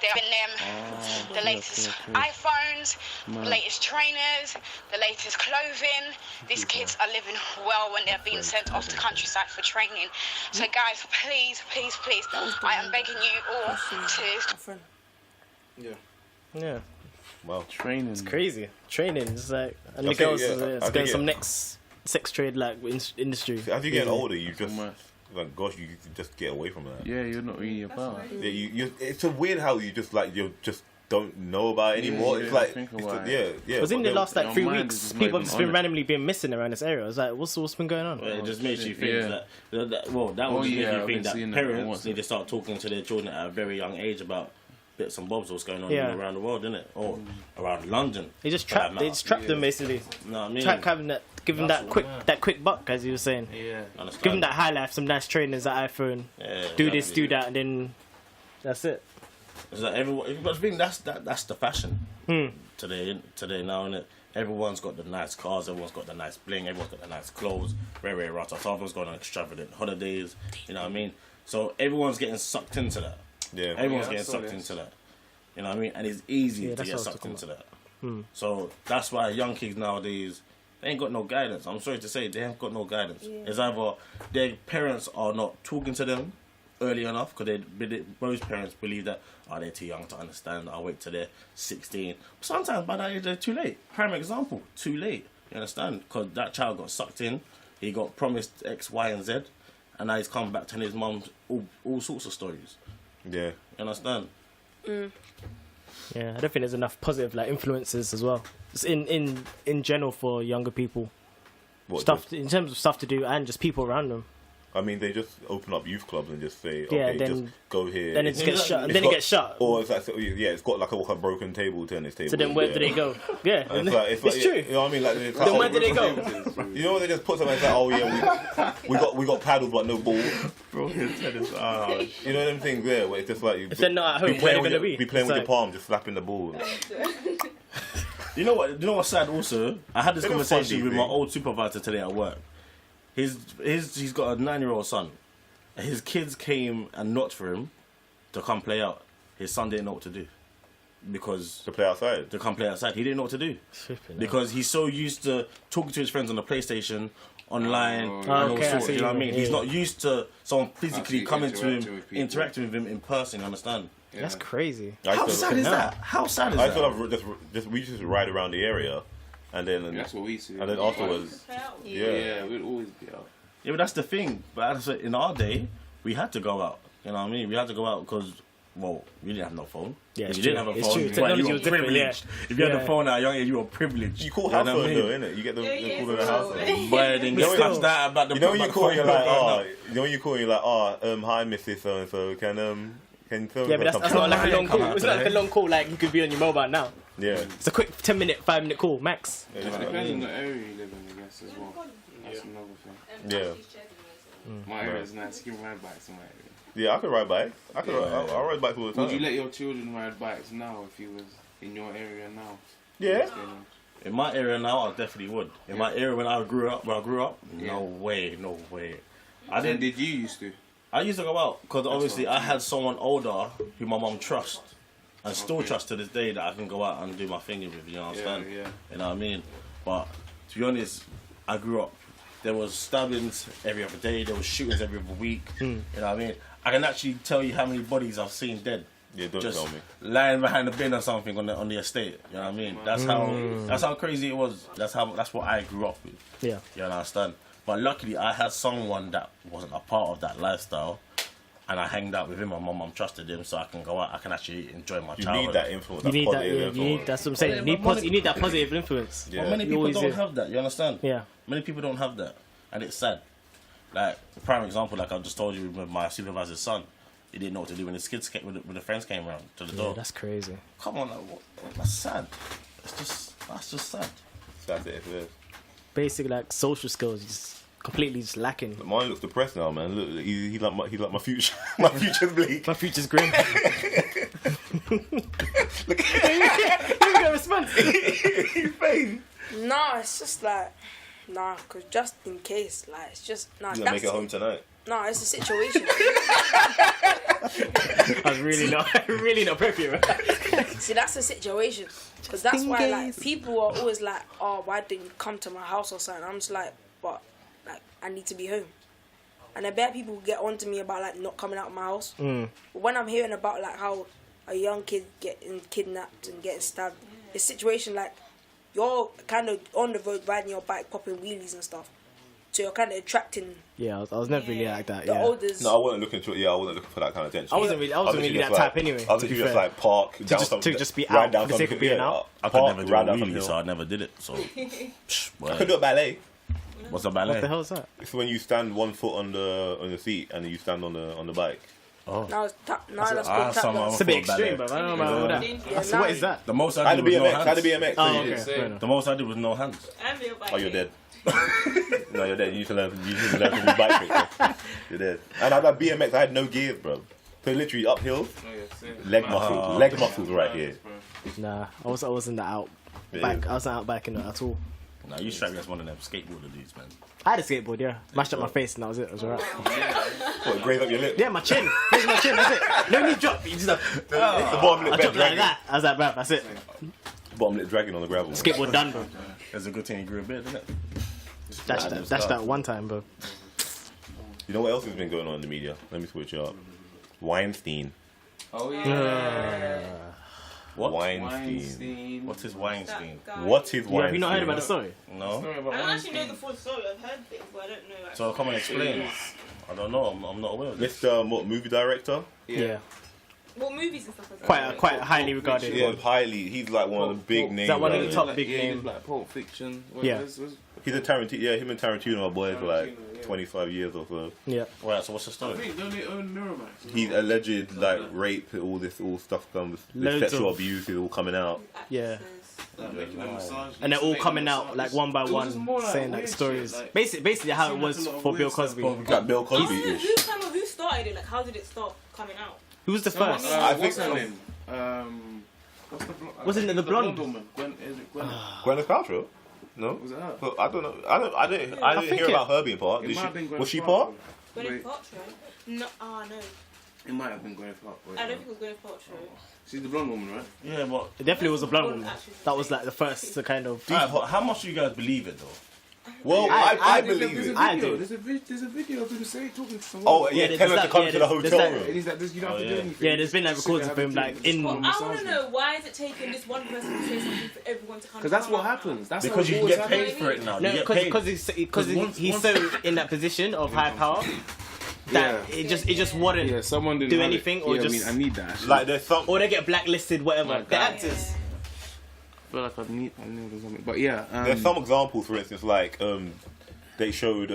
They're giving them the latest iPhones, the latest trainers, the latest clothing. These kids are living well when they're being sent off to countryside for training. So guys, please, please, please, I am begging you all to... Yeah. Yeah, Wow. Training. it's crazy. Training. It's like and the think, girls yeah, is I going think, some yeah. next sex trade like industry. As you get older, you just Much. like, gosh, you just get away from that. Yeah, you're not really about it. Yeah, you. It's so weird how you just don't know about it anymore. Yeah, it's yeah, like, think it's about the- it. yeah. Because in the but last like your 3 mind weeks, is just not people have even just on been it. randomly been missing around this area. I was like, what's been going on? It just makes you think Yeah. that would Oh, just yeah, make I've you been think that seeing that. parents What's need it? to start talking to their children at a very young age about bits and bobs what's going on Yeah. around the world, innit? Or around London. They just for that trapped. They matter. just trapped them basically. You know what I mean? Track having that, give them that quick buck, as you were saying. Yeah. Understand? Give them that high life, some nice trainers, that iPhone. Yeah, Do this, exactly. do that, and then that's it. It's like everyone, but I think that's the fashion Hmm. today now, innit? Everyone's got the nice cars, everyone's got the nice bling, everyone's got the nice clothes, very rata. Everyone's going on extravagant holidays, you know what I mean? So everyone's getting sucked into that. Yeah. Everyone's Yeah, getting I saw sucked this. into that. You know what I mean? And it's easy Yeah, to that's get what I was sucked talking into that. So that's why young kids nowadays, they ain't got no guidance. I'm sorry to say, they haven't got no guidance. It's either their parents are not talking to them early enough, because most parents believe that, oh, they're too young to understand, I'll wait till they're 16. But sometimes by that age, they're too late. Prime example, too late. You understand? Because that child got sucked in, he got promised X, Y, and Z, and now he's come back telling his mum all sorts of stories. Yeah. You understand? Yeah, I don't think there's enough positive like influences as well. Just in general for younger people, What, stuff in terms of stuff to do and just people around them. I mean, they just open up youth clubs and just say, Yeah, okay, then- just go here. Then it gets shut. It's Then got- it gets shut. Or it's like, yeah, it's got like a broken tennis table. So then where do they go? Yeah, And it's like, true. You know what I mean? Like, it's Then like, where do they go? You know, they just put something like, oh yeah, we got paddles but no ball. Broken tennis. You know them things there where it's just like If they're not at home, where are they gonna be? Be playing It's with like- your palm, just slapping the ball. You know what? You know what's sad? Also, I had this They're not conversation funny, with my thing. old supervisor today at work. He's got a 9-year-old son. His kids came and knocked for him to come play out. His son didn't know what to do because To play outside. to come play outside. He didn't know what to do because he's so used to talking to his friends on the PlayStation, online, and all okay, I sorts. see You know what I what you mean? mean, He's yeah. not used to someone physically Actually coming to interacting him, with people. interacting with him in person. You understand? Yeah. That's crazy. How sad is that? How sad is I that? sort of just we just ride around the area, and then That's what we used to do. and then afterwards, Yeah, we'd always be out. Yeah, but that's the thing. But as I said, in our day, we had to go out. You know what I mean? We had to go out because, well, we didn't have no phone. Yeah, if it's you true. didn't have a It's phone, true. well, Technology you were was different, privileged. yeah. If you had Yeah. a phone at a young age, you were privileged. you call You know house what I phone mean? though, innit? You get the Yeah, call of the house yeah. phone. But then You know get when scratched out about the You know when you call, you're like, oh, you know when you call, you're like, hi, Mrs. So and so, can so Yeah, but that's not like a long call. It's not like a long call like you could be on your mobile now. Yeah. It's a quick 10-minute, 5-minute call max. It depends on the area you live in, I guess, as well. That's another thing. Yeah. My area is nice. You can ride bikes in my area. Yeah, I can ride bikes. I ride bikes all the time. Would you let your children ride bikes now if you was in your area now? Yeah. In my area now, I definitely would. In my area when I grew up, no Yeah. way. I And didn't. did you used to? I used to go out because obviously what I had someone older who my mum trusts and still Okay. trusts to this day that I can go out and do my thing with. You know what I'm saying? Yeah. You know what I mean? But to be honest, I grew up. There was stabbings every other day. There was shootings every other week. You know what I mean? I can actually tell you how many bodies I've seen dead. Yeah, don't Just tell me. lying behind the bin or something on the estate. You know what I mean? That's how crazy it was. That's what I grew up with. Yeah. You understand? But luckily, I had someone that wasn't a part of that lifestyle, and I hanged out with him. My mum trusted him, so I can go out. I can actually enjoy my You childhood. need that influence. You That need that. positive Yeah, you influence. need. That's what I'm saying. You need that positive influence. Yeah. But many You people always don't do. have that. You understand? Yeah. Many people don't have that, and it's sad. Like prime example, like I just told you with my supervisor's son, he didn't know what to do when his kids came, when the friends came around to the Yeah, door. that's crazy. Come on, like, that's sad. That's just sad. That's it. Yeah. Basic like social skills just completely just lacking. Mine looks depressed now, man. Look, he's like my future. My future's bleak. My future's grim. Look at the response. No, it's just like, nah, because just in case, like, it's just, nah, You're gonna that's make it home tonight. Nah, it's a situation. I was really not appropriate. See, that's a situation. Because that's why, like, people are always like, oh, why didn't you come to my house or something? I'm just like, but, like, I need to be home. And I bet people get on to me about, like, not coming out of my house. But when I'm hearing about, like, how a young kid getting kidnapped and getting stabbed, it's a situation like, you're kind of on the road riding your bike, popping wheelies and stuff. So you're kind of attracting Yeah, I was never really like that. the Yeah. oldest. No, I wasn't looking to. Yeah, I wasn't looking for that kind of attention. I wasn't really literally that just type like- anyway. I was To be literally just fair. like park down some, to just be ride out down for the sake some- of being yeah, out. I could park, never do ride a down some wheelie, hill. so I never did it. So, I could do a ballet. what's a What ballet? the hell is that? It's when you stand one foot on the seat and then you stand on the bike. Now it's that's called tap dance. It's a bit Ballet. extreme, but I don't know about all that. Yeah, So what is that? The most I I had a did was no BMX. I had a hands. BMX. Oh, so okay. you- Fair enough. The most I did was no hands. Oh, you're dead. No, you're dead. You need to learn from these bike tricks. Bro. You're dead. And I had BMX. I had no gears, bro. So literally uphill, leg muscles right here. Nah, I wasn't that out. Yeah. Back, I wasn't out biking at all. Nah, you strike me as one of them skateboarder dudes, man. I had a skateboard, yeah. Mashed up my face and that was it. It was alright. What, graze up your lip? Yeah, my chin. Here's my chin, that's it. No need drop. You just like, The bottom lip I bed dropped like dragging. that. I was like, bruv, that's it. Bottom lip dragging on the gravel. Skateboard done, bro. It's a good thing you grew a beard, isn't it? That's that one time, bro. You know what else has been going on in the media? Let me switch up. Weinstein. Oh yeah. What? Weinstein. What's his Weinstein? What's his Yeah, Weinstein? have you not heard about the story? No. I don't actually know the full story. I've heard things, but I don't know. Like, So come and explain. I don't know. I'm not aware of this. Mr. What, movie director? Yeah. what movies and stuff like that? Quite highly regarded. Yeah, highly. He's like one of the big names. Is that one of the out top there. big Yeah, name? like Pulp Fiction. Yeah. He's a Tarantino. Yeah, him and Tarantino are boys for like Tarantino, yeah. 25 years or so. Yeah. Right. So what's the I story? think don't they own Miramax? He's alleged like rape, all stuff comes, the Loads sexual of- abuse is all coming out. Yeah. Like making them massage. And they're all coming out Massage. like one by It was just one, more like saying like weird stories. shit, like- Basically how it Seemed was like a lot of for weird Bill stuff. Cosby. Like Bill I don't know Cosby-ish. who started it. Like, how did it start coming out? Who was the first? I think What's her so. name? What's the Wasn't it the blonde? woman? Gwen, is it Gwen? Gwyneth Paltrow? No? Was it her? Well, I don't know. I didn't think hear it- about her being part. It Did might she, have been Gwyneth was she Paltrow. part? Gwyneth Wait, Paltrow? No, no. it might have been Gwyneth Paltrow. I don't think it was Gwyneth Paltrow. She's the blonde woman, right? Yeah, but It definitely was a blonde woman. That was like the first to kind of. how much do you guys believe it though? Well, I believe There's a it. I video. do. There's a video of him saying talking to someone. Oh, yeah, Yeah, tell her there's to come that- to yeah, the there's hotel that- room. And he's like, you don't have to do yeah. anything. Yeah, there's been like Just records sit of there, him have a like drink, in. Well, I want massage to them. know, why is it taking this one person to say something for everyone to kind of Because that's come what out? happens. That's Because how it you always get paid happens. for it now. No, You get paid. because he's so in that position of high power that Yeah. it just wouldn't. Yeah, someone didn't do have anything it. or Yeah, just- I need that. Actually. Like, there's some. Or they get blacklisted, whatever. Like The that. actors. I feel like I knew there's something. But yeah, There's some examples, for instance, like they showed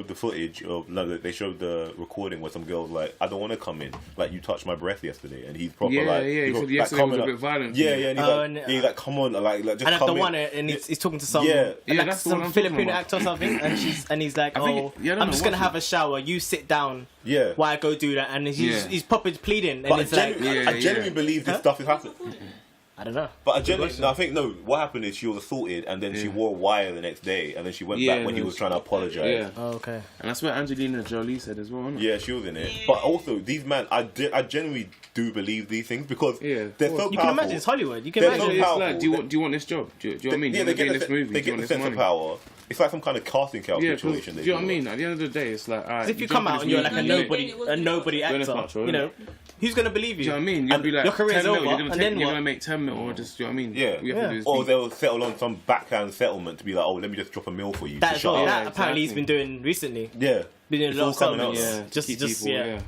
the footage of they showed the recording where some girls like, I don't want to come in, like you touched my breath yesterday, and he's proper Yeah, like, yeah, he said yesterday coming was a up- bit violent. Yeah, yeah, and he's, Oh, like, and, he's like, come on, like just And come after in. one, and he's talking to some, Yeah. Yeah, like that's the one some I'm talking Filipino about. actor or something, and he's like, I think oh, yeah, I don't I'm know, just gonna watch have it. a shower. You sit down Yeah. while I go do that, and Yeah. he's proper pleading, and But it's like, I genuinely believe this stuff is happening. I don't know. But I genuinely, no, I think no. What happened is she was assaulted, and then she wore a wire the next day, and then she went Yeah, back when he and was trying to apologize. Yeah, Oh, okay. and that's what Angelina Jolie said as well. Isn't it? Yeah, she was in it. But also, these men, I genuinely do believe these things because Yeah, of they're so course. powerful. You can imagine it's Hollywood. You can They're So imagine. so it's powerful. like, do you want this job? Do you know what I mean? Yeah, You they want to be in get, this movie? they Do you get want the this sense money? of power. It's like some kind of casting couch Yeah, situation. do they you know what I do. mean? At the end of the day, it's like, alright, If you jump come in out this and you're like movie, a you nobody, Gwyneth actor, Paltrow, you know, who's gonna believe Do you know what I you? mean? You'll be like, your career's 10 mil, over, you're gonna and take, then you're what? gonna make 10 mil, or just, do you know what I mean? Yeah. We have to do is Or these- they'll settle on some backhand settlement to be like, oh, let me just drop a mill for you. That to as shut well. up. That apparently he's exactly. been doing recently. Yeah. Been doing It's a lot all of coming stuff. out. Yeah, Just keep just people, yeah.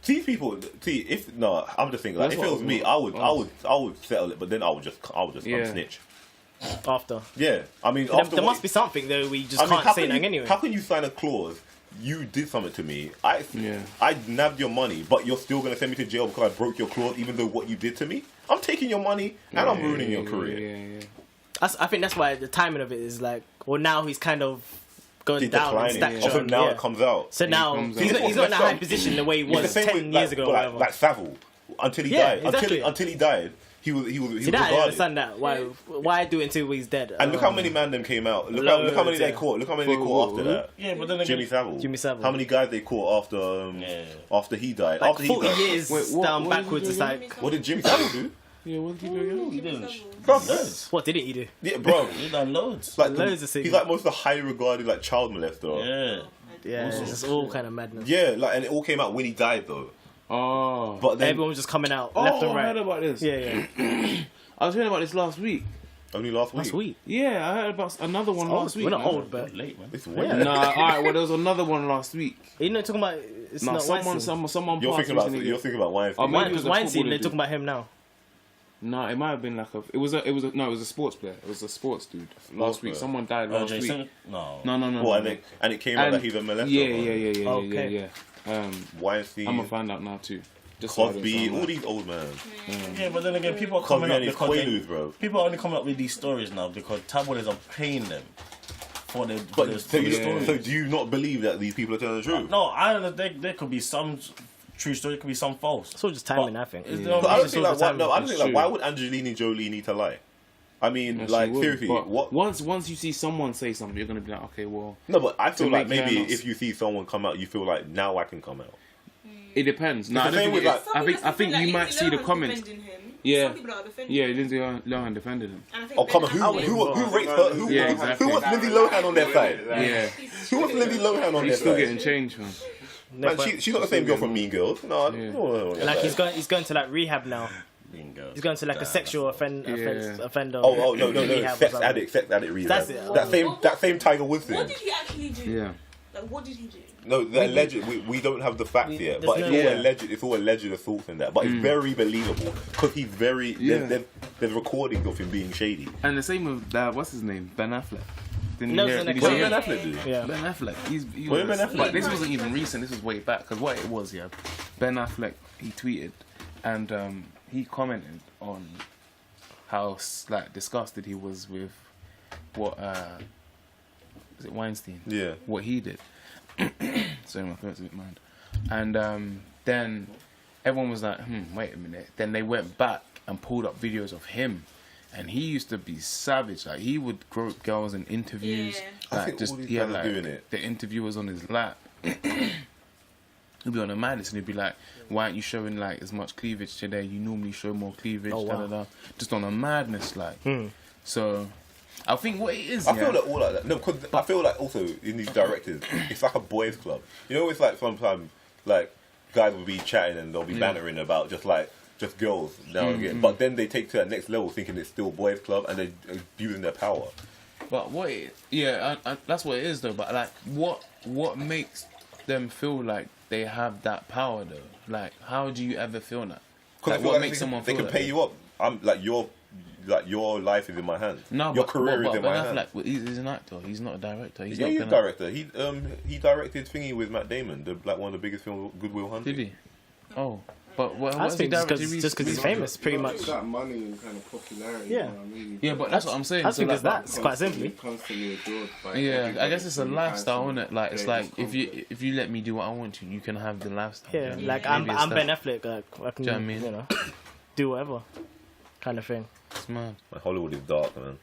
See people. If no, I'm just thinking like, That's if it what was me, I I was- would settle it, but then I would just come Yeah. snitch. After. Yeah, I mean, There, after there what- must be something though. We just I mean, can't say nothing anyway. How can you sign a clause? You did something to me. Yeah. I nabbed your money, but you're still gonna send me to jail because I broke your clause, even though what you did to me. I'm taking your money and I'm ruining your career. Yeah. I think that's why the timing of it is like. Well, now he's kind of going He's down in declining. stature. Also, now yeah. it comes out. So now comes he's out. not in that high position the way he It's the was same 10 with, years ago. Or whatever. like Savile, until he Yeah, died. exactly. Until he died, he was See was that I regarded. understand that. Why do it until he's dead? And look how many man them came out. Look how many Loads, they yeah. caught. Look how many they caught after that. Yeah, but then again, Jimmy Savile. Jimmy Savile. How many guys they caught after he died? Like after he 40 died. years Wait, what- down what did he backwards. do It's again? like, What did Jimmy Savile do? Yeah, what did he do again? he didn't. Bro, what didn't he do? yeah, bro. He done loads. Like Loads of he's things. like most of the highly regarded like child molester. Yeah. Yeah, it's just all kind of madness. Yeah, like and it all came out when he died though. Oh. But then Everyone was just coming out left and I heard right. about this. Yeah, yeah. I was hearing about this last week. only last week. That's sweet. Yeah, I heard about another one last week. We're not man. old, but Late, man. It's way. Nah, alright, well there was another one last week. you know, talking about it's Nah, not someone Weinstein. You're passed thinking about recently. you're thinking about Weinstein. Oh, man. It was a Weinstein. footballer They're dude. talking about him now. Nah, it might have been like it was a sports player. It was a sports dude. Last week, player. someone died last OJ week. Simpson? No. No. Well, and it came out that he's a molester. Yeah. Okay. Weinstein, I'm gonna find out now too. Just so I don't Cosby, sound all like- these old man. Yeah, but then again, people are Cosby coming up and his because Quaaludes, bro. people are only coming up with these stories now because tabloids are paying them for the But for so, the you, stories. so do you not believe that these people are telling the truth? No, I don't know. There could be some true story. There could be some false. It's all just timing, But I think. is But there- I don't It's think all like the why, time. no, I don't It's think like true. why would Angelina Jolie need to lie? I mean, Yeah, like she would, seriously, but what? Once you see someone say something, you're gonna be like, okay, well. No, but I feel to like make maybe fairness. if you see someone come out, you feel like now I can come out. It depends. No, It's I the don't same think with, it is. I think you might see the comments. Yeah. Some people are defending Yeah, him. Lindsay Lohan defended him. And I think Oh, come on, Ben who rates her? Who, Yeah, who, exactly. who wants Lindsay Lohan on their side? Yeah. Who wants Lindsay Lohan on their He's still side? getting changed, man. Man, she's not the same girl from Mean Girls. No, Yeah. no. Like he's going to like rehab now. Bingo. He's going to like a sexual offender. Oh no, rehab or sex something. addict rehab. That's it. That same Tiger Woods What thing. did he actually do? Yeah. Like, what did he do? No, the alleged. We don't have the facts yet, but there's it's no- all alleged. It's all alleged assaults and that. But it's very believable because he's very. There's recordings of him being shady. And the same with what's his name, Ben Affleck. Didn't No, you hear it's it? in Did the you hear Ben it? Affleck do? Yeah. Ben Affleck. He What was, did Ben Affleck but this do? wasn't even recent. This was way back. Because what it was, yeah, Ben Affleck he tweeted, and he commented on how like disgusted he was with what was it Weinstein? Yeah. What he did. Sorry, my throat's a bit mad. And then everyone was like, wait a minute. Then they went back and pulled up videos of him. And he used to be savage. Like, he would grope girls in interviews. Yeah. I Like, think just all these he had guys are like doing it. the interviewers on his lap. He'd be on the madness and he'd be like, why aren't you showing like as much cleavage today? You normally show more cleavage. Oh, wow. Da, da, da. Just on a madness, like. So, I think what it is, I feel like all like that. No, because I feel like also in these directors, it's like a boys' club. You know, it's like sometimes like guys will be chatting and they'll be bantering about just girls now and again. But then they take to that next level, thinking it's still boys' club, and they're abusing their power. But what? That's what it is, though. But like, what makes them feel like they have that power, though? Like, how do you ever feel that? Like, what makes someone they feel can pay you up? I'm like your life is in my hands. No, your but, career is in my hands. Like, he's an actor. He's not a director. He's Yeah, not he's a gonna... director. He directed Thingy with Matt Damon, one of the biggest films, Good Will Hunting. Did he? Oh, but what? I What's he think just directed? because he's famous, pretty much. It's that money and kind of popularity. Yeah. You know what I mean? Yeah, but that's what I'm saying. I think So, it's like, that. It's quite simply. Constantly adored by Yeah, I everybody. guess it's a You lifestyle, find isn't it? Like, it's some like greatest if you let me do what I want to, you can have the lifestyle. Yeah, Maybe like it's I'm that. Ben Affleck. Like I can, Do you know what I mean? you know, do whatever, kind of thing. It's mad. Man, Hollywood is dark, man.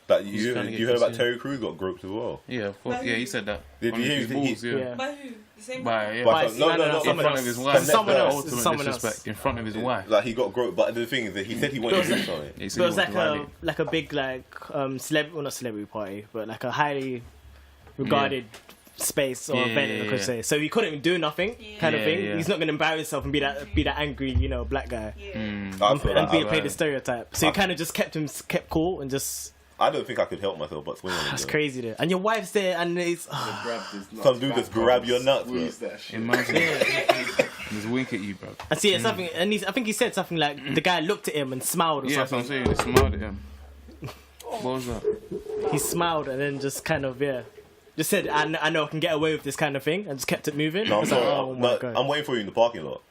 That He's you trying to get heard about this, Terry Crews got groped as well. Yeah, of course. Yeah, he said that. Did On you hear his he- balls, yeah. Yeah. By who? The same By, By yeah. some- no, in someone front else. of his wife. Someone else. Ultimate Someone else. disrespect. In front of his wife. Like he got groped, but the thing is that he said he wanted to do something. He said But it was he like wanted to like a big not celebrity party, but like a highly regarded space or Yeah, event, yeah, I could yeah. say. So he couldn't do nothing, kind of Yeah, thing. yeah. He's not gonna embarrass himself and be that angry, you know, black guy I feel and like play right. the stereotype. So he kind of just kept cool and just. I don't think I could help myself but swing on him. That's though. crazy, dude. And your wife's there, and it's. Some dude just grab your nuts, bro. Squeeze that shit. Imagine. Just wink at you, bro. I see something, and I think he said something like the guy looked at him and smiled or Yeah, that's what I'm something. saying. He smiled at him. What was that? He smiled and then just kind of just said, "I know I can get away with this kind of thing," and just kept it moving. No, I I'm was like, sorry. oh my god. I'm waiting for you in the parking lot.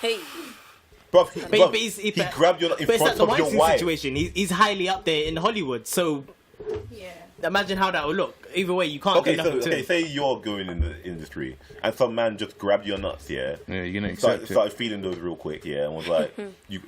Hey, Bruv, But he grabbed your nut in But it's like front the of your Weinstein wife. situation. He's highly up there in Hollywood, so Yeah. imagine how that would look. Either way, you can't do nothing to him. say you're going in the industry and some man just grabbed your nuts, yeah? Yeah, you're gonna accept it. Started feeling those real quick, yeah, and was like, you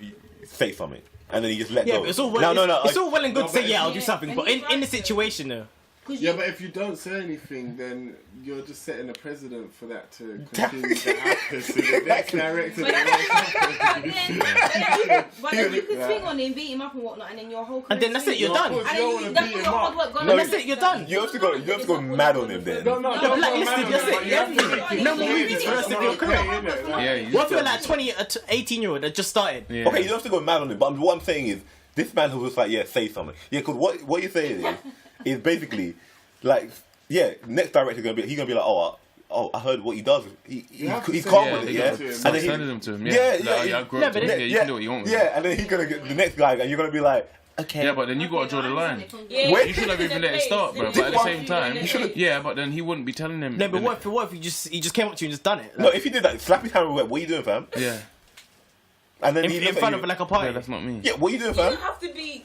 say something. And then he just let Yeah, go. but it's all well, No, it's all well and good to say, but yeah, I'll yeah, do something. and But he's in right the to- situation, though, Yeah, but if you don't say anything, then you're just setting a precedent for that to continue to happen. So the next director But that then you could swing on him, beat him up and whatnot, and then your whole career. and then that's it, you're done. course, And you don't then wanna that's beat what him your hard up. work gone. No, that's it, you're done. You have to go mad on him then. No, You're blacklisted, that's it. Yeah. No more movies for the rest of your career. Yeah, you What if you're like 18-year-old that just started? Yeah. Okay, you don't have to go mad on him, but what I'm saying is, this man who was like, yeah, say something. Yeah, because what you're saying is basically, like, yeah, next director he's gonna be like, oh, I heard what he does. He's calm with it, yeah. And then sending them to him. Yeah, Yeah, Like, yeah, yeah, I grew yeah, up but to him. it- Yeah, you can do what you want with Yeah, and then he's gonna get the next guy, and you're gonna be like, okay. Yeah, but then you gotta draw the line. Yeah, Wait, You should have even let it start, bro. But at the same time, yeah, but then he wouldn't be telling him. No, but what if he just came up to you and just done it? No, if he did that, slap his hand with, what are you doing, fam? Yeah, And then In he looks front at of you. like a party. yeah, that's not me. Yeah, what are you doing, You don't fam? have to be.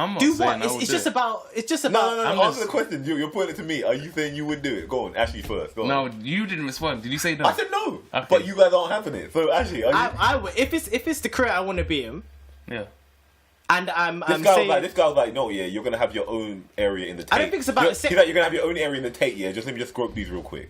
I'm not Do saying what? I would It's do just it. about. It's just about. No. I'm Answer just- the question. You're putting it to me. Are you saying you would do it? Go on, Ashley first. Go on. No, you didn't respond. Did you say no? I said no. Okay. But you guys aren't having it. So Ashley, are you? I would if it's the career I want to be in, Yeah. and I'm This guy saying was like, no, yeah, you're gonna have your own area in the take. I don't think it's about He's like, you're gonna have your own area in the take. Yeah, just let me just scroll up these real quick.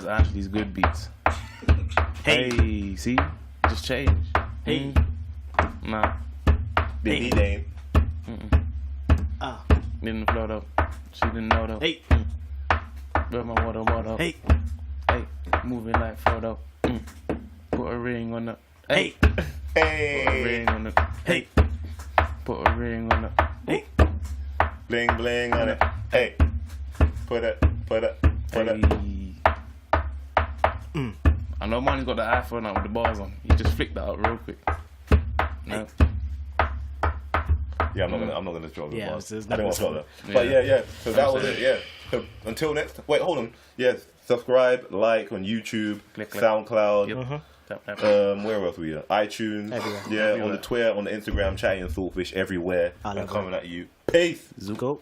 has Ashley's good beats. Hey, see? Just change. Hey. Nah. Big name. Didn't flow though. She didn't know though. Hey. Where my water. Hey. Hey. Moving like photo. Put a ring on the. Hey. Put a ring on the. Hey. Put a ring on the. Hey. Bling bling on it. Hey. Put it. I know Money's got the iPhone out with the bars on. You just flick that up real quick. No. Yeah, I'm not gonna drop the Yeah, bars. it's I don't want to drop not- that. But yeah. So that was it. Yeah. So until next. Wait, hold on. Yeah. Subscribe, like on YouTube, Click. SoundCloud. Yep. Tap, tap. Where else we are? iTunes. Everywhere. Yeah. On the Twitter, on the Instagram, Chatty and Saltfish everywhere. All and over. coming at you. Peace. Zuko.